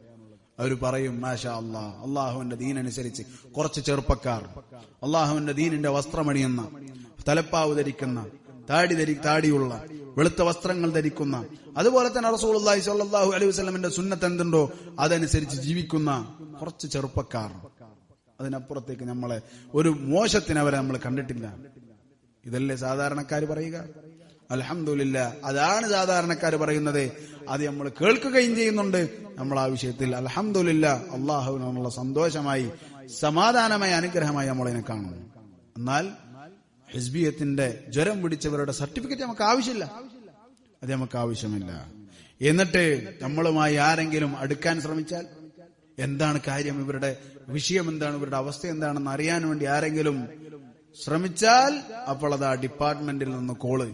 അവർ പറയും, മാഷാ അല്ലാഹ്, അള്ളാഹുവിന്റെ ദീനനുസരിച്ച് കുറച്ച് ചെറുപ്പക്കാർ, അള്ളാഹുവിന്റെ ദീനിന്റെ വസ്ത്രമണിയുന്ന, തലപ്പാവ് ധരിക്കുന്ന, താടിയുള്ള, വെളുത്ത വസ്ത്രങ്ങൾ ധരിക്കുന്ന, അതുപോലെ തന്നെ റസൂലുള്ളാഹി സ്വല്ലല്ലാഹു അലൈഹി വസല്ലമിന്റെ സുന്നത്ത് എന്തുണ്ടോ അതനുസരിച്ച് ജീവിക്കുന്ന കുറച്ച് ചെറുപ്പക്കാർ. അതിനപ്പുറത്തേക്ക് നമ്മളെ ഒരു മോശത്തിന് അവരെ നമ്മൾ കണ്ടിട്ടില്ല. ഇതല്ലേ സാധാരണക്കാർ പറയുക? അൽഹംദുലില്ലാഹ്, അതാണ് സാധാരണക്കാർ പറയുന്നത്. അത് നമ്മൾ കേൾക്കുകയും ചെയ്യുന്നുണ്ട്. നമ്മൾ ആ വിഷയത്തിൽ അൽഹംദുലില്ലാഹ് അള്ളാഹുവിനുള്ള സന്തോഷമായി, സമാധാനമായി, അനുഗ്രഹമായി നമ്മളതിനെ കാണുന്നു. എന്നാൽ ഹിസ്ബിയത്തിന്റെ ജ്വരം പിടിച്ചവരുടെ സർട്ടിഫിക്കറ്റ് നമുക്ക് ആവശ്യമില്ല, അത് നമുക്ക് ആവശ്യമില്ല. എന്നിട്ട് നമ്മളുമായി ആരെങ്കിലും അടുക്കാൻ ശ്രമിച്ചാൽ, എന്താണ് കാര്യം, ഇവരുടെ വിഷയം എന്താണ്, ഇവരുടെ അവസ്ഥ എന്താണെന്ന് അറിയാൻ വേണ്ടി ആരെങ്കിലും ശ്രമിച്ചാൽ, അപ്പോൾ അത് ആ ഡിപ്പാർട്ട്മെന്റിൽ നിന്ന് കോള്,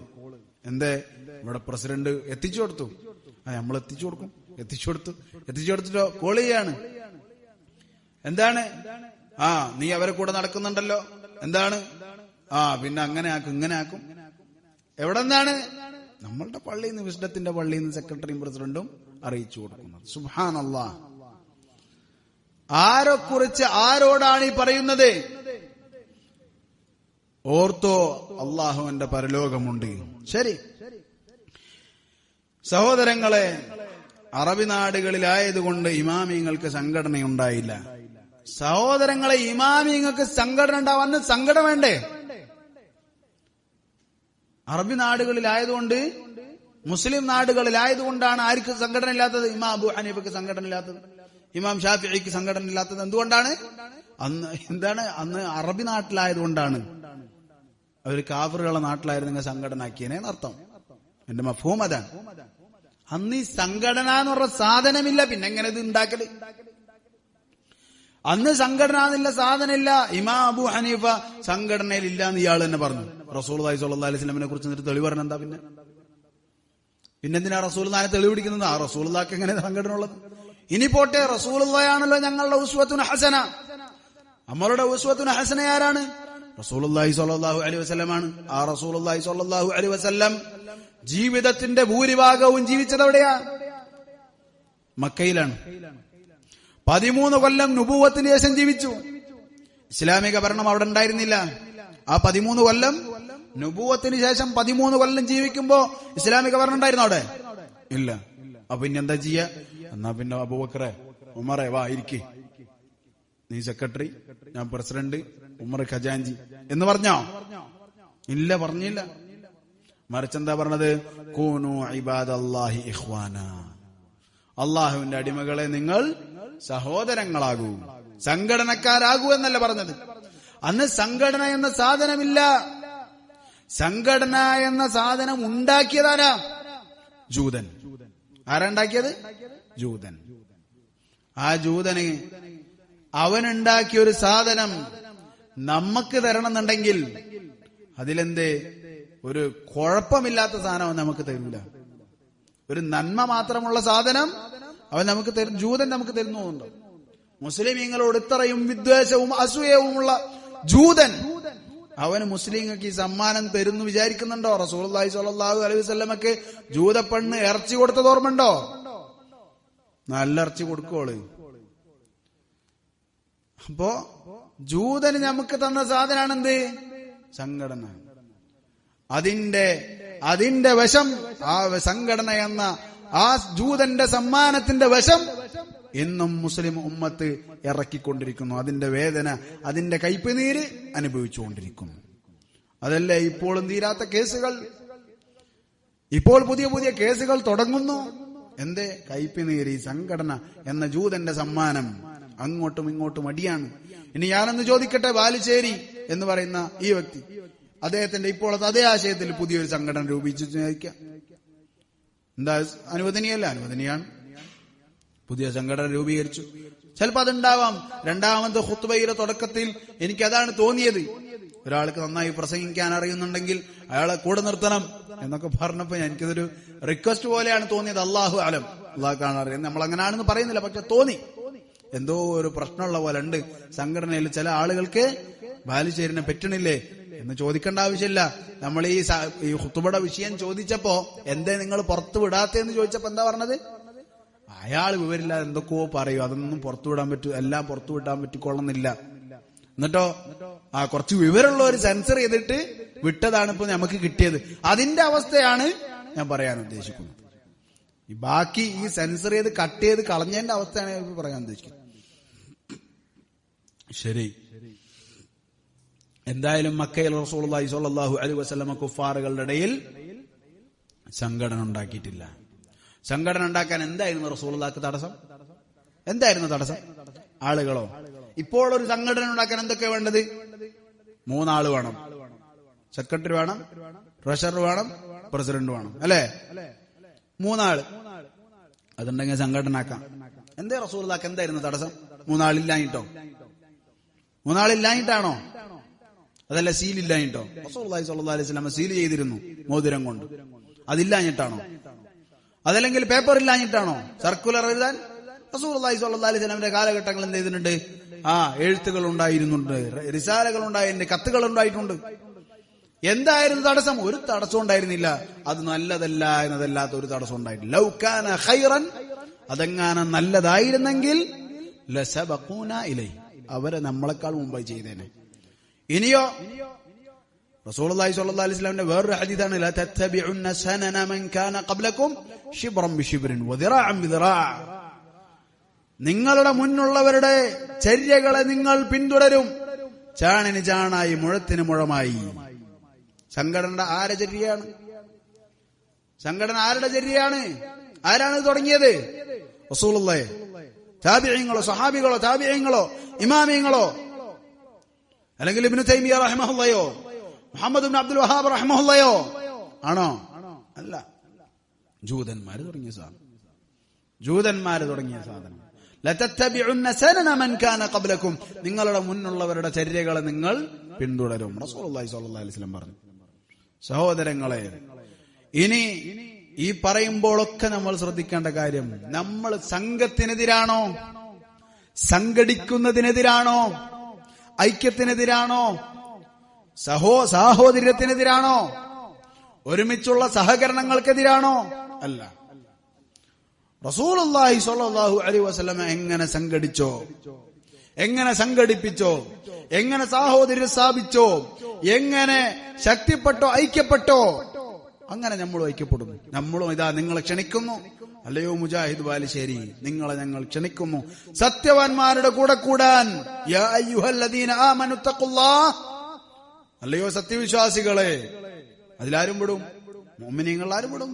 എന്തേ ഇവിടെ പ്രസിഡന്റ് എത്തിച്ചു കൊടുത്തു, നമ്മൾ എത്തിച്ചു കൊടുക്കും എത്തിച്ചുകൊടുത്തിട്ടോ കോൾ ചെയ്യാണ്. എന്താണ്? നീ അവരെ കൂടെ നടക്കുന്നുണ്ടല്ലോ, എന്താണ്? പിന്നെ അങ്ങനെ ആക്കും ഇങ്ങനെ ആക്കും. എവിടെ നിന്നാണ്? നമ്മളുടെ പള്ളിയിൽ നിന്ന്, വിസ്ഡത്തിന്റെ പള്ളിയിൽ നിന്ന് സെക്രട്ടറിയും പ്രസിഡന്റും അറിയിച്ചു കൊടുക്കുന്നത്. സുബ്ഹാനല്ലാഹ്. ആരെക്കുറിച്ച് ആരോടാണ് ഈ പറയുന്നത്? ഓർത്തോ, അള്ളാഹുവിന്റെ പരലോകമുണ്ട്. ശരി സഹോദരങ്ങളെ, അറബി നാടുകളിലായതുകൊണ്ട് ഇമാമിങ്ങൾക്ക് സംഘടനയുണ്ടായില്ല. സഹോദരങ്ങളെ, ഇമാമിങ്ങൾക്ക് സംഘടന ഉണ്ടാവാൻ സംഘടന വേണ്ടേ? അറബി നാടുകളിലായതുകൊണ്ട്, മുസ്ലിം നാടുകളിലായതുകൊണ്ടാണ് ആർക്ക് സംഘടന ഇല്ലാത്തത്? ഇമാം അബൂ ഹനീഫയ്ക്ക് സംഘടന ഇല്ലാത്തത്, ഇമാം ഷാഫിഈക്ക് സംഘടന ഇല്ലാത്തത് എന്തുകൊണ്ടാണ്? അന്ന് അറബി നാട്ടിലായതുകൊണ്ടാണ്. അവർ കാഫിറുകളുടെ നാട്ടിലായിരുന്നെങ്കിൽ സംഘടന ആക്കിയതിനർത്ഥം. എന്റെ മഫ്ഹൂം അതാണ്. അന്ന് ഈ സംഘടന എന്ന് പറഞ്ഞ സാധനമില്ല. പിന്നെ എങ്ങനെ ഇത് ഉണ്ടാക്കല്? അന്ന് സംഘടന എന്നുള്ള സാധനമില്ല. ഇമാം അബൂ ഹനീഫ സംഘടനയിൽ ഇല്ല എന്ന് ഇയാൾ തന്നെ പറഞ്ഞു. റസൂലുള്ളാഹി സ്വല്ലല്ലാഹു അലൈഹി വസല്ലമയെ കുറിച്ച് എന്നിട്ട് തെളിവ് പറഞ്ഞ എന്താ? പിന്നെന്തിനാ റസൂലുള്ളാഹിനെ തെളിവ് പിടിക്കുന്നത്? റസൂലുള്ളാഹിക്ക് എങ്ങനെ സംഘടന ഉള്ളത്? ഇനി പോട്ടെ, റസൂലുള്ളാഹിയാണല്ലോ ഞങ്ങളുടെ ഉസ്വത്തുൻ ഹസന. നമ്മളുടെ ഉസ്വത്തുൻ ഹസന ആരാണ്? റസൂലുള്ളാഹി സ്വല്ലല്ലാഹു അലൈഹി വസല്ലമാണ്. ആ റസൂലുള്ളാഹി സ്വല്ലല്ലാഹു അലൈഹി വസല്ലം ജീവിതത്തിന്റെ ഭൂരിഭാഗവും ജീവിച്ചത് എവിടെയാ? മക്കയിലാണ്. 13 കൊല്ലം നുബുവത്തിന് ശേഷം ജീവിച്ചു. ഇസ്ലാമിക ഭരണം അവിടെ ഉണ്ടായിരുന്നില്ല. ആ 13 കൊല്ലം നുബുവത്തിന് ശേഷം 13 കൊല്ലം ജീവിക്കുമ്പോ ഇസ്ലാമിക ഭരണം ഉണ്ടായിരുന്നു അവിടെ? ഇല്ല. അപ്പൊ പിന്നെ എന്താ ചെയ്യാ? എന്നാ പിന്നെ അബൂബക്കറെ, ഉമറെ വാ ഇരിക്ക്, നീ സെക്രട്ടറി, ഞാൻ പ്രസിഡന്റ്, ഉമർ ഖജാൻജി എന്ന് പറഞ്ഞോ? ഇല്ല, പറഞ്ഞില്ല. മറിച്ചെന്താ പറഞ്ഞത്? കൂനു ഇബാദല്ലാഹി ഇഖ്വാന, അള്ളാഹുവിന്റെ അടിമകളെ നിങ്ങൾ സഹോദരങ്ങളാകൂ, സംഘടനക്കാരാകൂ എന്നല്ല പറഞ്ഞത്. അന്ന് സംഘടന എന്ന സാധനമില്ല. സംഘടന എന്ന സാധനം ഉണ്ടാക്കിയതാരാ? ജൂതൻ. ആരാ ഉണ്ടാക്കിയത്? ജൂതൻ. ആ ജൂതന് അവനുണ്ടാക്കിയ ഒരു സാധനം നമുക്ക് തരണമെന്നുണ്ടെങ്കിൽ അതിലെന്തേ ഒരു കുഴപ്പമില്ലാത്ത സാധനം നമുക്ക് തരൂല. ഒരു നന്മ മാത്രമുള്ള സാധനം അവൻ നമുക്ക് തരും. ജൂതൻ നമുക്ക് തരുന്നുണ്ടോ? മുസ്ലിമീങ്ങളോട് ഇത്രയും വിദ്വേഷവും അസൂയവുമുള്ള ജൂതൻ അവന് മുസ്ലിങ്ങൾക്ക് ഈ സമ്മാനം തരുന്നു വിചാരിക്കുന്നുണ്ടോ? റസൂലുള്ളാഹി സ്വല്ലല്ലാഹു അലൈഹി വസല്ലമക്ക് ജൂതപ്പെണ്ണ് ഇറച്ചി കൊടുത്തത് ഓർമ്മയുണ്ടോ? നല്ല ഇറച്ചി കൊടുക്കോള്. അപ്പോ ജൂതന് നമുക്ക് തന്ന സാധനമാണ് എന്ത്? സംഘടന. അതിന്റെ വശം, ആ സംഘടന എന്ന ആ ജൂതന്റെ സമ്മാനത്തിന്റെ വശം ഇന്നും മുസ്ലിം ഉമ്മത്ത് ഇറക്കിക്കൊണ്ടിരിക്കുന്നു. അതിന്റെ വേദന, അതിന്റെ കയ്പുനീര് അനുഭവിച്ചുകൊണ്ടിരിക്കുന്നു. അതല്ലേ ഇപ്പോഴും തീരാത്ത കേസുകൾ? ഇപ്പോൾ പുതിയ പുതിയ കേസുകൾ തുടങ്ങുന്നു. എന്തേ? കയ്പുനീര്, ഈ സംഘടന എന്ന ജൂതന്റെ സമ്മാനം അങ്ങോട്ടും ഇങ്ങോട്ടും അടിയാണ്. ഇനി ഞാനൊന്ന് ചോദിക്കട്ടെ, ബാലുശ്ശേരി എന്ന് പറയുന്ന ഈ വ്യക്തി, അദ്ദേഹത്തിന്റെ ഇപ്പോഴത്തെ അതേ ആശയത്തിൽ പുതിയൊരു സംഘടന രൂപീകരിച്ചു ചോദിക്കാം, എന്താ അനുവദനീയല്ല? അനുവദനീയാണ്. പുതിയ സംഘടന രൂപീകരിച്ചു. ചിലപ്പോ അതുണ്ടാവാം. രണ്ടാമത്തെ ഖുത്ബയുടെ തുടക്കത്തിൽ എനിക്കതാണ് തോന്നിയത്. ഒരാൾക്ക് നന്നായി പ്രസംഗിക്കാൻ അറിയുന്നുണ്ടെങ്കിൽ അയാളെ കൂടെ നിർത്തണം എന്നൊക്കെ പറഞ്ഞപ്പോ എനിക്കതൊരു റിക്വസ്റ്റ് പോലെയാണ് തോന്നിയത്. അള്ളാഹു അലം, അള്ളാഹ് കാണാറിയാം. നമ്മൾ അങ്ങനെയാണെന്ന് പറയുന്നില്ല, പക്ഷെ തോന്നി എന്തോ ഒരു പ്രശ്നമുള്ള പോലെ ഉണ്ട് സംഘടനയിൽ. ചില ആളുകൾക്ക് ബാലുശ്ശേരിനെ പറ്റണില്ലേ എന്ന് ചോദിക്കേണ്ട ആവശ്യമില്ല. നമ്മൾ ഈ ഖുത്ബയുടെ വിഷയം ചോദിച്ചപ്പോ എന്തേ നിങ്ങൾ പുറത്തു വിടാത്തേന്ന് ചോദിച്ചപ്പോ എന്താ പറഞ്ഞത്? അയാൾ വിവരില്ലാതെ എന്തൊക്കെയോ പറയൂ, അതൊന്നും പുറത്തുവിടാൻ പറ്റൂ, എല്ലാം പുറത്തു വിടാൻ പറ്റിക്കൊള്ളുന്നില്ല. എന്നിട്ടോ കുറച്ച് വിവരമുള്ള ഒരു സെൻസർ ചെയ്തിട്ട് വിട്ടതാണ് ഇപ്പൊ നമുക്ക് കിട്ടിയത്. അതിന്റെ അവസ്ഥയാണ് ഞാൻ പറയാൻ ഉദ്ദേശിക്കുന്നത്. ഈ ബാക്കി ഈ സെൻസർ ചെയ്ത് കട്ട് ചെയ്ത് കളഞ്ഞതിന്റെ അവസ്ഥയാണ് ഞാൻ പറയാൻ ഉദ്ദേശിക്കുന്നത്. ശരി, എന്തായാലും മക്കയിൽ റസൂലുള്ളാഹി സ്വല്ലല്ലാഹു അലൈഹി വസല്ലം കുഫാറുകളുടെ ഇടയിൽ സംഘടന ഉണ്ടാക്കിയിട്ടില്ല. സംഘടന ഉണ്ടാക്കാൻ എന്തായിരുന്നു റസൂലുള്ളാഹിക്ക് തടസ്സം? എന്തായിരുന്നു തടസ്സം? ആളുകളോ? ഇപ്പോൾ ഒരു സംഘടന ഉണ്ടാക്കാൻ എന്തൊക്കെയാ വേണ്ടത്? 3 ആള് വേണം. സെക്രട്ടറി വേണം, ട്രഷറർ വേണം, പ്രസിഡന്റ് വേണം, അല്ലേ? 3 ആള്. അതുണ്ടെങ്കിൽ സംഘടന ആക്കാം. എന്തേ റസൂലുള്ളാഹിക്ക് എന്തായിരുന്നു തടസ്സം? 3 ആളില്ലാഞ്ഞിട്ടോ? 3 ആളില്ലാഞ്ഞിട്ടാണോ? അതല്ല സീലില്ലാഞ്ഞിട്ടോ? റസൂലുള്ളാഹി സ്വല്ലല്ലാഹു അലൈഹി വസല്ലം സീൽ ചെയ്തിരുന്നു മോതിരം കൊണ്ട്. അതില്ലാഞ്ഞിട്ടാണോ? അതല്ലെങ്കിൽ പേപ്പർ ഇല്ലാഞ്ഞിട്ടാണോ സർക്കുലർ എഴുതാൻ? റസൂലുള്ളാഹി സ്വല്ലല്ലാഹു അലൈഹി വസല്ലമയുടെ കാലഘട്ടങ്ങൾ എന്ത് ചെയ്തിട്ടുണ്ട്? എഴുത്തുകൾ ഉണ്ടായിരുന്നുണ്ട്, റിസാലകൾ ഉണ്ടായിട്ടുണ്ട്, കത്തുകൾ ഉണ്ടായിട്ടുണ്ട്. എന്തായിരുന്നു തടസ്സം? ഒരു തടസ്സം ഉണ്ടായിരുന്നില്ല. അത് നല്ലതല്ല എന്നതല്ലാത്ത ഒരു തടസ്സം ഉണ്ടായിട്ടില്ല. ലൗ കാന ഖൈറൻ, അതെങ്ങാനും നല്ലതായിരുന്നെങ്കിൽ ലസബഖൂന ഇലൈഹി, അവരെ നമ്മളെക്കാൾ മുമ്പായി ചെയ്തേനെ. ഇനിയോ റസൂലുള്ളാഹി സ്വല്ലല്ലാഹു അലൈഹി വസല്ലമയുടെ വേറൊരു ഹദീസാണ്, ലാ തത്തബിഉന്ന സനന മൻ കാന ഖബ്ലകും ശിബ്റൻ ബിശിബ്റിൻ വദിറാഅൻ ബിദിറാഅ. നിങ്ങളുടെ മുന്നുള്ളവരുടെ ചര്യകളെ നിങ്ങൾ പിന്തുടരും, ചാണിന് ചാണായി മുഴത്തിന് മുഴമായി. സംഘടന ആരുടെ ചര്യയാണ്? സംഘടന ആരുടെ ചര്യയാണ്? ആരാണ് തുടങ്ങിയത്? റസൂലുള്ളാഹി? താബിഈങ്ങളോ, സഹാബികളോ, താബിഈങ്ങളോ, ഇമാമിങ്ങളോ, അല്ലെങ്കിൽ ഇബ്നു തൈമിയ്യ റഹിമഹുള്ളാഹയോ, മുഹമ്മദ് ഇബ്നു അബ്ദുൽ വഹാബ് റഹിമഹുള്ളാഹയോ ആണോ? അല്ല, ജൂതന്മാര് തുടങ്ങിയ സാധനം. ജൂതന്മാര് തുടങ്ങിയ സാധനം. ലതത്തബിഉന്ന സനന മൻ കാന ഖബ്ലകും, നിങ്ങളുടെ മുന്നുള്ളവരുടെ ചര്യകളെ നിങ്ങൾ പിന്തുടരും. റസൂലുള്ളാഹി സ്വല്ലല്ലാഹു അലൈഹി വസല്ലം പറഞ്ഞു. സഹോദരങ്ങളെ, ഇനി ഈ പറയുമ്പോഴൊക്കെ നമ്മൾ ശ്രദ്ധിക്കേണ്ട കാര്യം, നമ്മൾ സംഘത്തിനെതിരാണോ, സംഘടിക്കുന്നതിനെതിരാണോ, ഐക്യത്തിനെതിരാണോ, സാഹോദര്യത്തിനെതിരാണോ, ഒരുമിച്ചുള്ള സഹകരണങ്ങൾക്കെതിരാണോ? അല്ല. റസൂലുള്ളാഹി സ്വല്ലല്ലാഹു അലൈഹി വസല്ലം എങ്ങനെ സംഘടിച്ചോ, എങ്ങനെ സംഘടിപ്പിച്ചോ, എങ്ങനെ സാഹോദര്യം സ്ഥാപിച്ചോ, എങ്ങനെ ശക്തിപ്പെട്ടോ, ഐക്യപ്പെട്ടോ, അങ്ങനെ നമ്മളും ഐക്യപ്പെടുന്നു. നമ്മളും ഇതാ നിങ്ങളെ ക്ഷണിക്കുന്നു, അല്ലയോ മുജാഹിദ് ബാലുശ്ശേരി, നിങ്ങളെ ഞങ്ങൾ ക്ഷണിക്കുന്നു സത്യവാന്മാരുടെ കൂടെ കൂടാൻ. യാ അയ്യുഹല്ലദീന ആമനു തഖുല്ലാഹ്, അല്ലയോ സത്യവിശ്വാസികളെ. അതിലാരും പെടും? മുഅ്മിനീങ്ങൾ ആരും പെടും?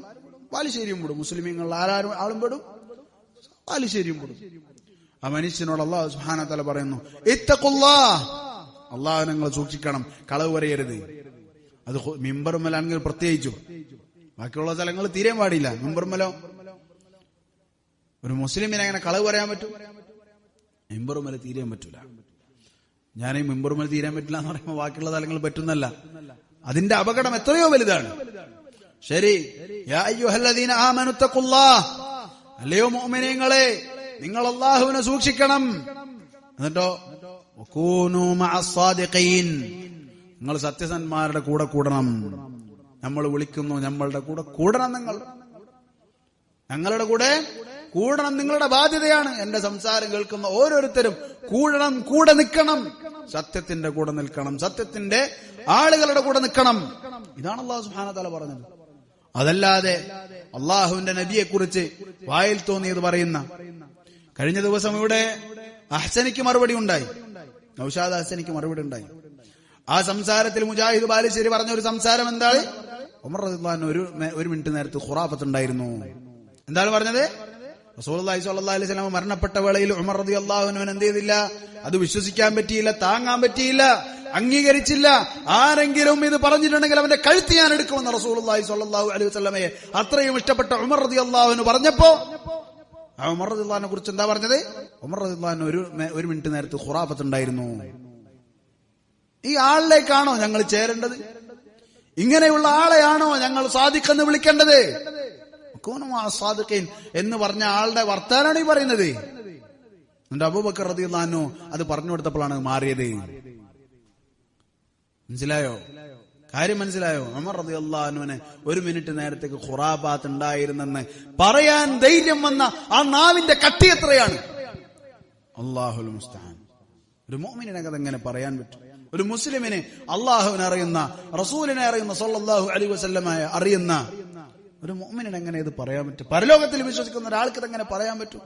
ബാലുശ്ശേരിയും പെടും. മുസ്ലിമീങ്ങൾ ആളും പെടും? ബാലുശ്ശേരിയും പെടും. ആ മനുഷ്യനോട് അല്ലാഹു സുബ്ഹാനഹു വ തആല പറയുന്നു, ഇത്തഖുല്ലാഹ്, അല്ലാഹു നിങ്ങൾ സൂക്ഷിക്കണം, കളവ് പറയരുത്. അത് മിമ്പറുമലാണെങ്കിൽ പ്രത്യേകിച്ചു, ബാക്കിയുള്ള സ്ഥലങ്ങൾ തീരാൻ പാടില്ല. മിമ്പറുമലോ ഒരു മുസ്ലിമിനെ അങ്ങനെ കളവ് പറയാൻ പറ്റും? മിമ്പറുമല തീരാൻ പറ്റൂല. ഞാൻ ഈ മിമ്പറുമല തീരാൻ പറ്റില്ല എന്ന് പറയുമ്പോൾ ബാക്കിയുള്ള സ്ഥലങ്ങൾ പറ്റുന്നല്ല. അതിന്റെ അപകടം എത്രയോ വലുതാണ്. ശരി, യാ അയ്യുഹല്ലദീന ആമനു തഖുല്ലാഹ്, അല്ലയോ മുഅ്മിനീങ്ങളെ, നിങ്ങൾ അല്ലാഹുവിനെ സൂക്ഷിക്കണം. എന്നിട്ടോ വകൂനൂ മഅസ്സാദിഖീൻ, നിങ്ങൾ സത്യസന്മാരുടെ കൂടെ കൂടണം. നമ്മൾ വിളിക്കുന്നു, നമ്മളുടെ കൂടെ കൂടണം. നിങ്ങൾ ഞങ്ങളുടെ കൂടെ കൂടണം, നിങ്ങളുടെ ബാധ്യതയാണ്. എന്റെ സംസാരം കേൾക്കുന്ന ഓരോരുത്തരും കൂടണം, കൂടെ നിൽക്കണം, സത്യത്തിന്റെ കൂടെ നിൽക്കണം, സത്യത്തിന്റെ ആളുകളുടെ കൂടെ നിൽക്കണം. ഇതാണ് അല്ലാഹു സുബ്ഹാനഹു വ തആല പറഞ്ഞത്. അതല്ലാതെ അള്ളാഹുവിന്റെ നബിയെ കുറിച്ച് വായിൽ തോന്നിയത് പറയുന്ന. കഴിഞ്ഞ ദിവസം ഇവിടെ അഹ്സനിക്ക് മറുപടി ഉണ്ടായി, നൗഷാദ് അഹ്സനിക്ക് മറുപടി ഉണ്ടായി. ആ സംസാരത്തിൽ മുജാഹിദ് ബാലുശ്ശേരി പറഞ്ഞ ഒരു സംസാരം എന്താണ്? ഉമർ റളിയല്ലാഹു അൻഹു ഒരു മിനിറ്റ് നേരത്ത് ഖുറാഫത്ത് ഉണ്ടായിരുന്നു. എന്താണ് പറഞ്ഞത്? റസൂലുള്ളാഹി സ്വല്ലല്ലാഹു അലൈഹി വസല്ലം മരണപ്പെട്ട വേളയിൽ ഉമർ റളിയല്ലാഹു അൻഹു എന്ത് ചെയ്തില്ല? അത് വിശ്വസിക്കാൻ പറ്റിയില്ല, താങ്ങാൻ പറ്റിയില്ല, അംഗീകരിച്ചില്ല. ആരെങ്കിലും ഇത് പറഞ്ഞിട്ടുണ്ടെങ്കിൽ അവന്റെ കഴുത്ത് ഞാൻ എടുക്കുമെന്ന് റസൂലുള്ളാഹി സ്വല്ലല്ലാഹു അലൈഹി വസല്ലമയെ അത്രയും ഇഷ്ടപ്പെട്ട ഉമർ റളിയല്ലാഹു അൻഹു പറഞ്ഞപ്പോ ആ ഉമർ റളിയല്ലാഹു അൻഹുവിനെ കുറിച്ച് എന്താ പറഞ്ഞത്? ഉമർ റളിയല്ലാഹു അൻഹു ഒരു മിനിറ്റ് നേരത്ത് ഖുറാഫത്ത് ഉണ്ടായിരുന്നു. ഈ ആളിലേക്കാണോ ഞങ്ങൾ ചേരേണ്ടത്? ഇങ്ങനെയുള്ള ആളെയാണോ ഞങ്ങൾ സാദിഖ് എന്ന് വിളിക്കേണ്ടത്? എന്ന് പറഞ്ഞ ആളുടെ വർത്താനാണ് ഈ പറയുന്നത്. എന്നിട്ട് അബൂബക്കർ റളിയല്ലാഹു അൻഹു അത് പറഞ്ഞു കൊടുത്തപ്പോഴാണ് മാറിയത്. മനസ്സിലായോ? കാര്യം മനസ്സിലായോ? ഉമർ റളിയല്ലാഹു അൻഹുവിനെ ഒരു മിനിറ്റ് നേരത്തേക്ക് ഖുറാബാത്ത് ഉണ്ടായിരുന്നെന്ന് പറയാൻ ധൈര്യം വന്ന ആ നാവിന്റെ കട്ടി എത്രയാണ്? അല്ലാഹുൽ മുസ്തആൻ. ഒരു മുഅ്മിനിനെ അതെങ്ങനെ പറയാൻ പറ്റും? ഒരു മുസ്ലിമിനെ, അള്ളാഹുവിനെ അറിയുന്ന, റസൂലിനെ അറിയുന്ന, സല്ലല്ലാഹു അലൈഹി വസല്ലമയെ അറിയുന്ന ഒരു മുഅ്മിനിനെ എങ്ങനെ ഇത് പറയാൻ പറ്റും? പരലോകത്തിൽ വിശ്വസിക്കുന്ന ഒരാൾക്ക് ഇതെങ്ങനെ പറയാൻ പറ്റും?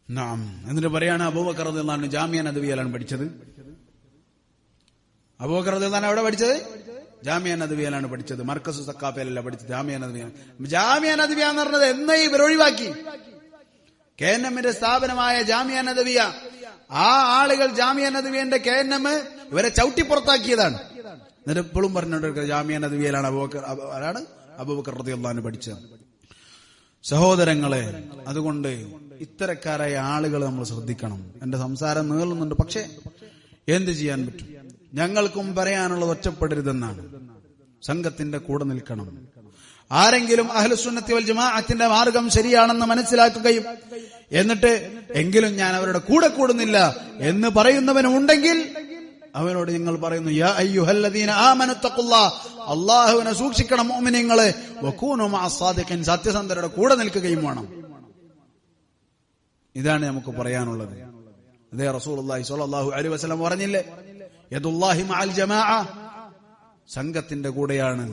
നാം എന്നിട്ട് പറയാണ്, അബൂബക്കർ റളിയല്ലാഹു അൻഹു ജാമിഅ നദവിയിലാണ് പഠിച്ചത്. അബൂബക്കർ റളിയല്ലാഹു അൻഹു എവിടെ പഠിച്ചത്? ജാമിഅ നദവിയിലാണ് പഠിച്ചത്. മർക്കസ് സഖാഫയിലല്ല പഠിച്ചത്, ജാമിഅ നദവിയാണ്. ജാമിഅ നദവിയ എന്ന് പറഞ്ഞത് എന്നേ ഇവർ ഒഴിവാക്കി. KNMന്റെ സ്ഥാപനമായ ജാമിഅ നദവിയ, ആ ആളുകൾ ജാമിഅ നദവിയന്റെ KNM ഇവരെ ചവിട്ടി പുറത്താക്കിയതാണ്. എന്നിട്ട് എപ്പോഴും പറഞ്ഞുകൊണ്ട് ജാമിഅ നദവിയിലാണ് അബൂബക്കർ റളിയല്ലാഹു അൻഹു പഠിച്ചത്. സഹോദരങ്ങളെ, അതുകൊണ്ട് ഇത്തരക്കാരായ ആളുകൾ നമ്മൾ ശ്രദ്ധിക്കണം. എന്റെ സംസാരം നീളുന്നുണ്ട്, പക്ഷേ എന്ത് ചെയ്യാൻ പറ്റും? ഞങ്ങൾക്കും പറയാനുള്ളത് ഒറ്റപ്പെടരുതെന്നാണ്. സംഘത്തിന്റെ കൂടെ നിൽക്കണം. ആരെങ്കിലും അഹ്ലുസുന്നത്തി വൽ ജമാഅത്തിന്റെ മാർഗം ശരിയാണെന്ന് മനസ്സിലാക്കുകയും എന്നിട്ട് എങ്കിലും ഞാൻ അവരുടെ കൂടെ കൂടുന്നില്ല എന്ന് പറയുന്നവനുണ്ടെങ്കിൽ അവനോട് നിങ്ങൾ പറയുന്നു, യാ അയ്യുഹല്ലദീന ആമനു തഖുല്ലാഹ്, അല്ലാഹുവിനെ സൂക്ഷിക്കണം മുഅ്മിനീങ്ങളെ, വകൂനു മഅസ്സാദിഖീൻ, സത്യസന്ധരുടെ കൂടെ നിൽക്കുകയും വേണം. ഇതാണ് നമുക്ക് പറയാനുള്ളത്. അതേ റസൂലുള്ളാഹി സ്വല്ലല്ലാഹു അലൈഹി വസല്ലം പറഞ്ഞില്ലേ, യദുല്ലാഹി മഅൽ ജമാഅ, സംഘത്തിന്റെ കൂടെയാണ്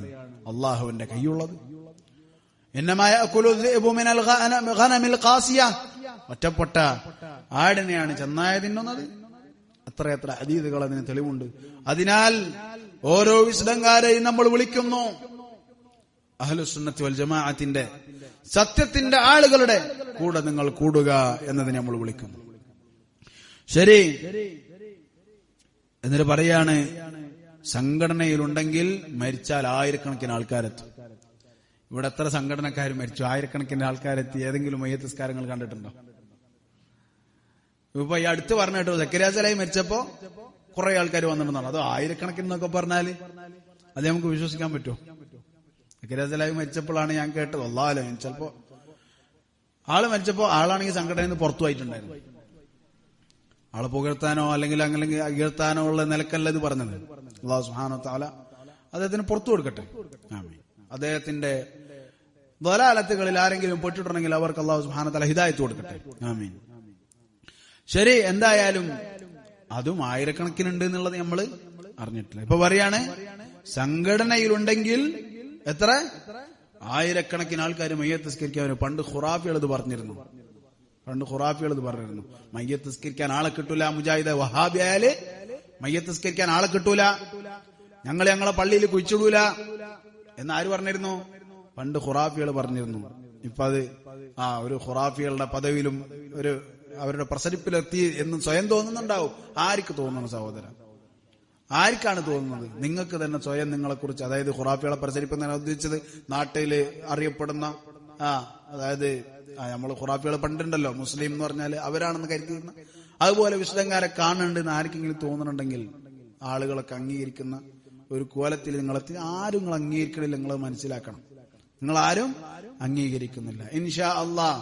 അല്ലാഹുവിന്റെ കൈയുള്ളത്. ഇന്നമാ യഅകുലു ദിഅബു മിനൽ ഗനമിൽ ഖാസിയ, ഒറ്റപ്പെട്ട ആടിനെയാണ് ചെന്നായ തിന്നുന്നത്. എത്രയെത്ര ഹദീസുകൾ അതിന് തെളിവുണ്ട്. അതിനാൽ ഓരോ വിശുദ്ധന്മാരെയും നമ്മൾ വിളിക്കുന്നു അഹ്ലുസുന്നത്തി വൽ ജമാഅത്തിന്റെ സത്യത്തിന്റെ ആളുകളുടെ കൂടെ നിങ്ങൾ കൂടുക എന്നതിനെ നമ്മൾ വിളിക്കുന്നു. ശരി, എന്നിട്ട് പറയാണ്, സംഘടനയിലുണ്ടെങ്കിൽ മരിച്ചാൽ ആയിരക്കണക്കിന് ആൾക്കാരെത്തും. ഇവിടെ എത്ര സംഘടനക്കാർ മരിച്ചു? ആയിരക്കണക്കിന് ആൾക്കാരെത്തി. ഏതെങ്കിലും മയ്യത്ത് നിസ്കാരങ്ങൾ കണ്ടിട്ടുണ്ടോ? ഇപ്പൊ ഈ അടുത്ത് പറഞ്ഞിട്ടോ സക്കരിയ സലാഹി മരിച്ചപ്പോ കുറെ ആൾക്കാർ വന്നിട്ടുണ്ടാണ്. അത് ആയിരക്കണക്കിന് എന്നൊക്കെ പറഞ്ഞാല് അത് നമുക്ക് വിശ്വസിക്കാൻ പറ്റുമോ? സക്കരിയ സലാഹി മരിച്ചപ്പോഴാണ് ഞാൻ കേട്ടത്. അല്ലാഹ്, ചിലപ്പോ ആള് മരിച്ചപ്പോ ആളാണെങ്കിൽ സംഘടനയിൽ നിന്ന് പുറത്തു പോയിട്ടുണ്ടായിരുന്നു. ആളെ പുകഴ്ത്താനോ അല്ലെങ്കിൽ അങ്ങനെ അകഴ്ത്താനോ ഉള്ള നിലക്കല്ല ഇത് പറഞ്ഞത്. അല്ലാഹു സുബ്ഹാനഹു വ തആല അദ്ദേഹത്തിന് പുറത്തു കൊടുക്കട്ടെ. ആമീൻ. അദ്ദേഹത്തിന്റെ ദലാലത്തുകളിൽ ആരെങ്കിലും പെട്ടിട്ടുണ്ടെങ്കിൽ അവർക്ക് അല്ലാഹു സുബ്ഹാനഹു വ തആല ഹിദായത്ത് കൊടുക്കട്ടെ. ആമീൻ. ശരി, എന്തായാലും അതും ആയിരക്കണക്കിനുണ്ട് എന്നുള്ളത് നമ്മൾ അറിഞ്ഞിട്ടില്ല. ഇപ്പൊ പറയാണ്, സംഘടനയിലുണ്ടെങ്കിൽ എത്ര ആയിരക്കണക്കിന് ആൾക്കാർ മയ്യത്ത് നിസ്കരിക്കാൻ. പണ്ട് ഖുറാഫികൾ ഇത് പറഞ്ഞിരുന്നു. മയ്യത്ത് നിസ്കരിക്കാൻ ആളെ കിട്ടൂല, മുജാഹിദ് വഹാബി ആയാല് മയ്യത്ത് നിസ്കരിക്കാൻ ആളെ കിട്ടൂല, ഞങ്ങളെ പള്ളിയിൽ കുഴിച്ചിടൂല എന്ന് ആര് പറഞ്ഞിരുന്നു? പണ്ട് ഖുറാഫികൾ പറഞ്ഞിരുന്നു. ഇപ്പൊ അത് ഒരു ഖുറാഫികളുടെ പദവിയിലും ഒരു അവരുടെ പ്രസരിപ്പിലെത്തി എന്ന് സ്വയം തോന്നുന്നുണ്ടാവും. ആർക്ക് തോന്നുന്നു സഹോദരൻ? ആർക്കാണ് തോന്നുന്നത്? നിങ്ങൾക്ക് തന്നെ സ്വയം നിങ്ങളെക്കുറിച്ച്, അതായത് ഖുറാഫികളെ പ്രസരിപ്പെന്നാണ് ഉദ്ദേശിച്ചത്, നാട്ടിൽ അറിയപ്പെടുന്ന അതായത് നമ്മൾ ഖുറാഫികൾ പണ്ടുണ്ടല്ലോ, മുസ്ലിം എന്ന് പറഞ്ഞാൽ അവരാണെന്ന് കരുതിയിരുന്ന, അതുപോലെ വിശുദ്ധന്മാരെ കാണുന്നുണ്ടെന്ന് ആർക്കെങ്കിലും തോന്നുന്നുണ്ടെങ്കിൽ ആളുകളൊക്കെ അംഗീകരിക്കുന്ന ഒരു കോലത്തിൽ നിങ്ങളെത്തി. ആരും നിങ്ങൾ അംഗീകരിക്കണില്ല, നിങ്ങൾ മനസ്സിലാക്കണം. നിങ്ങൾ ആരും അംഗീകരിക്കുന്നില്ല. ഇൻഷാ അല്ലാഹ്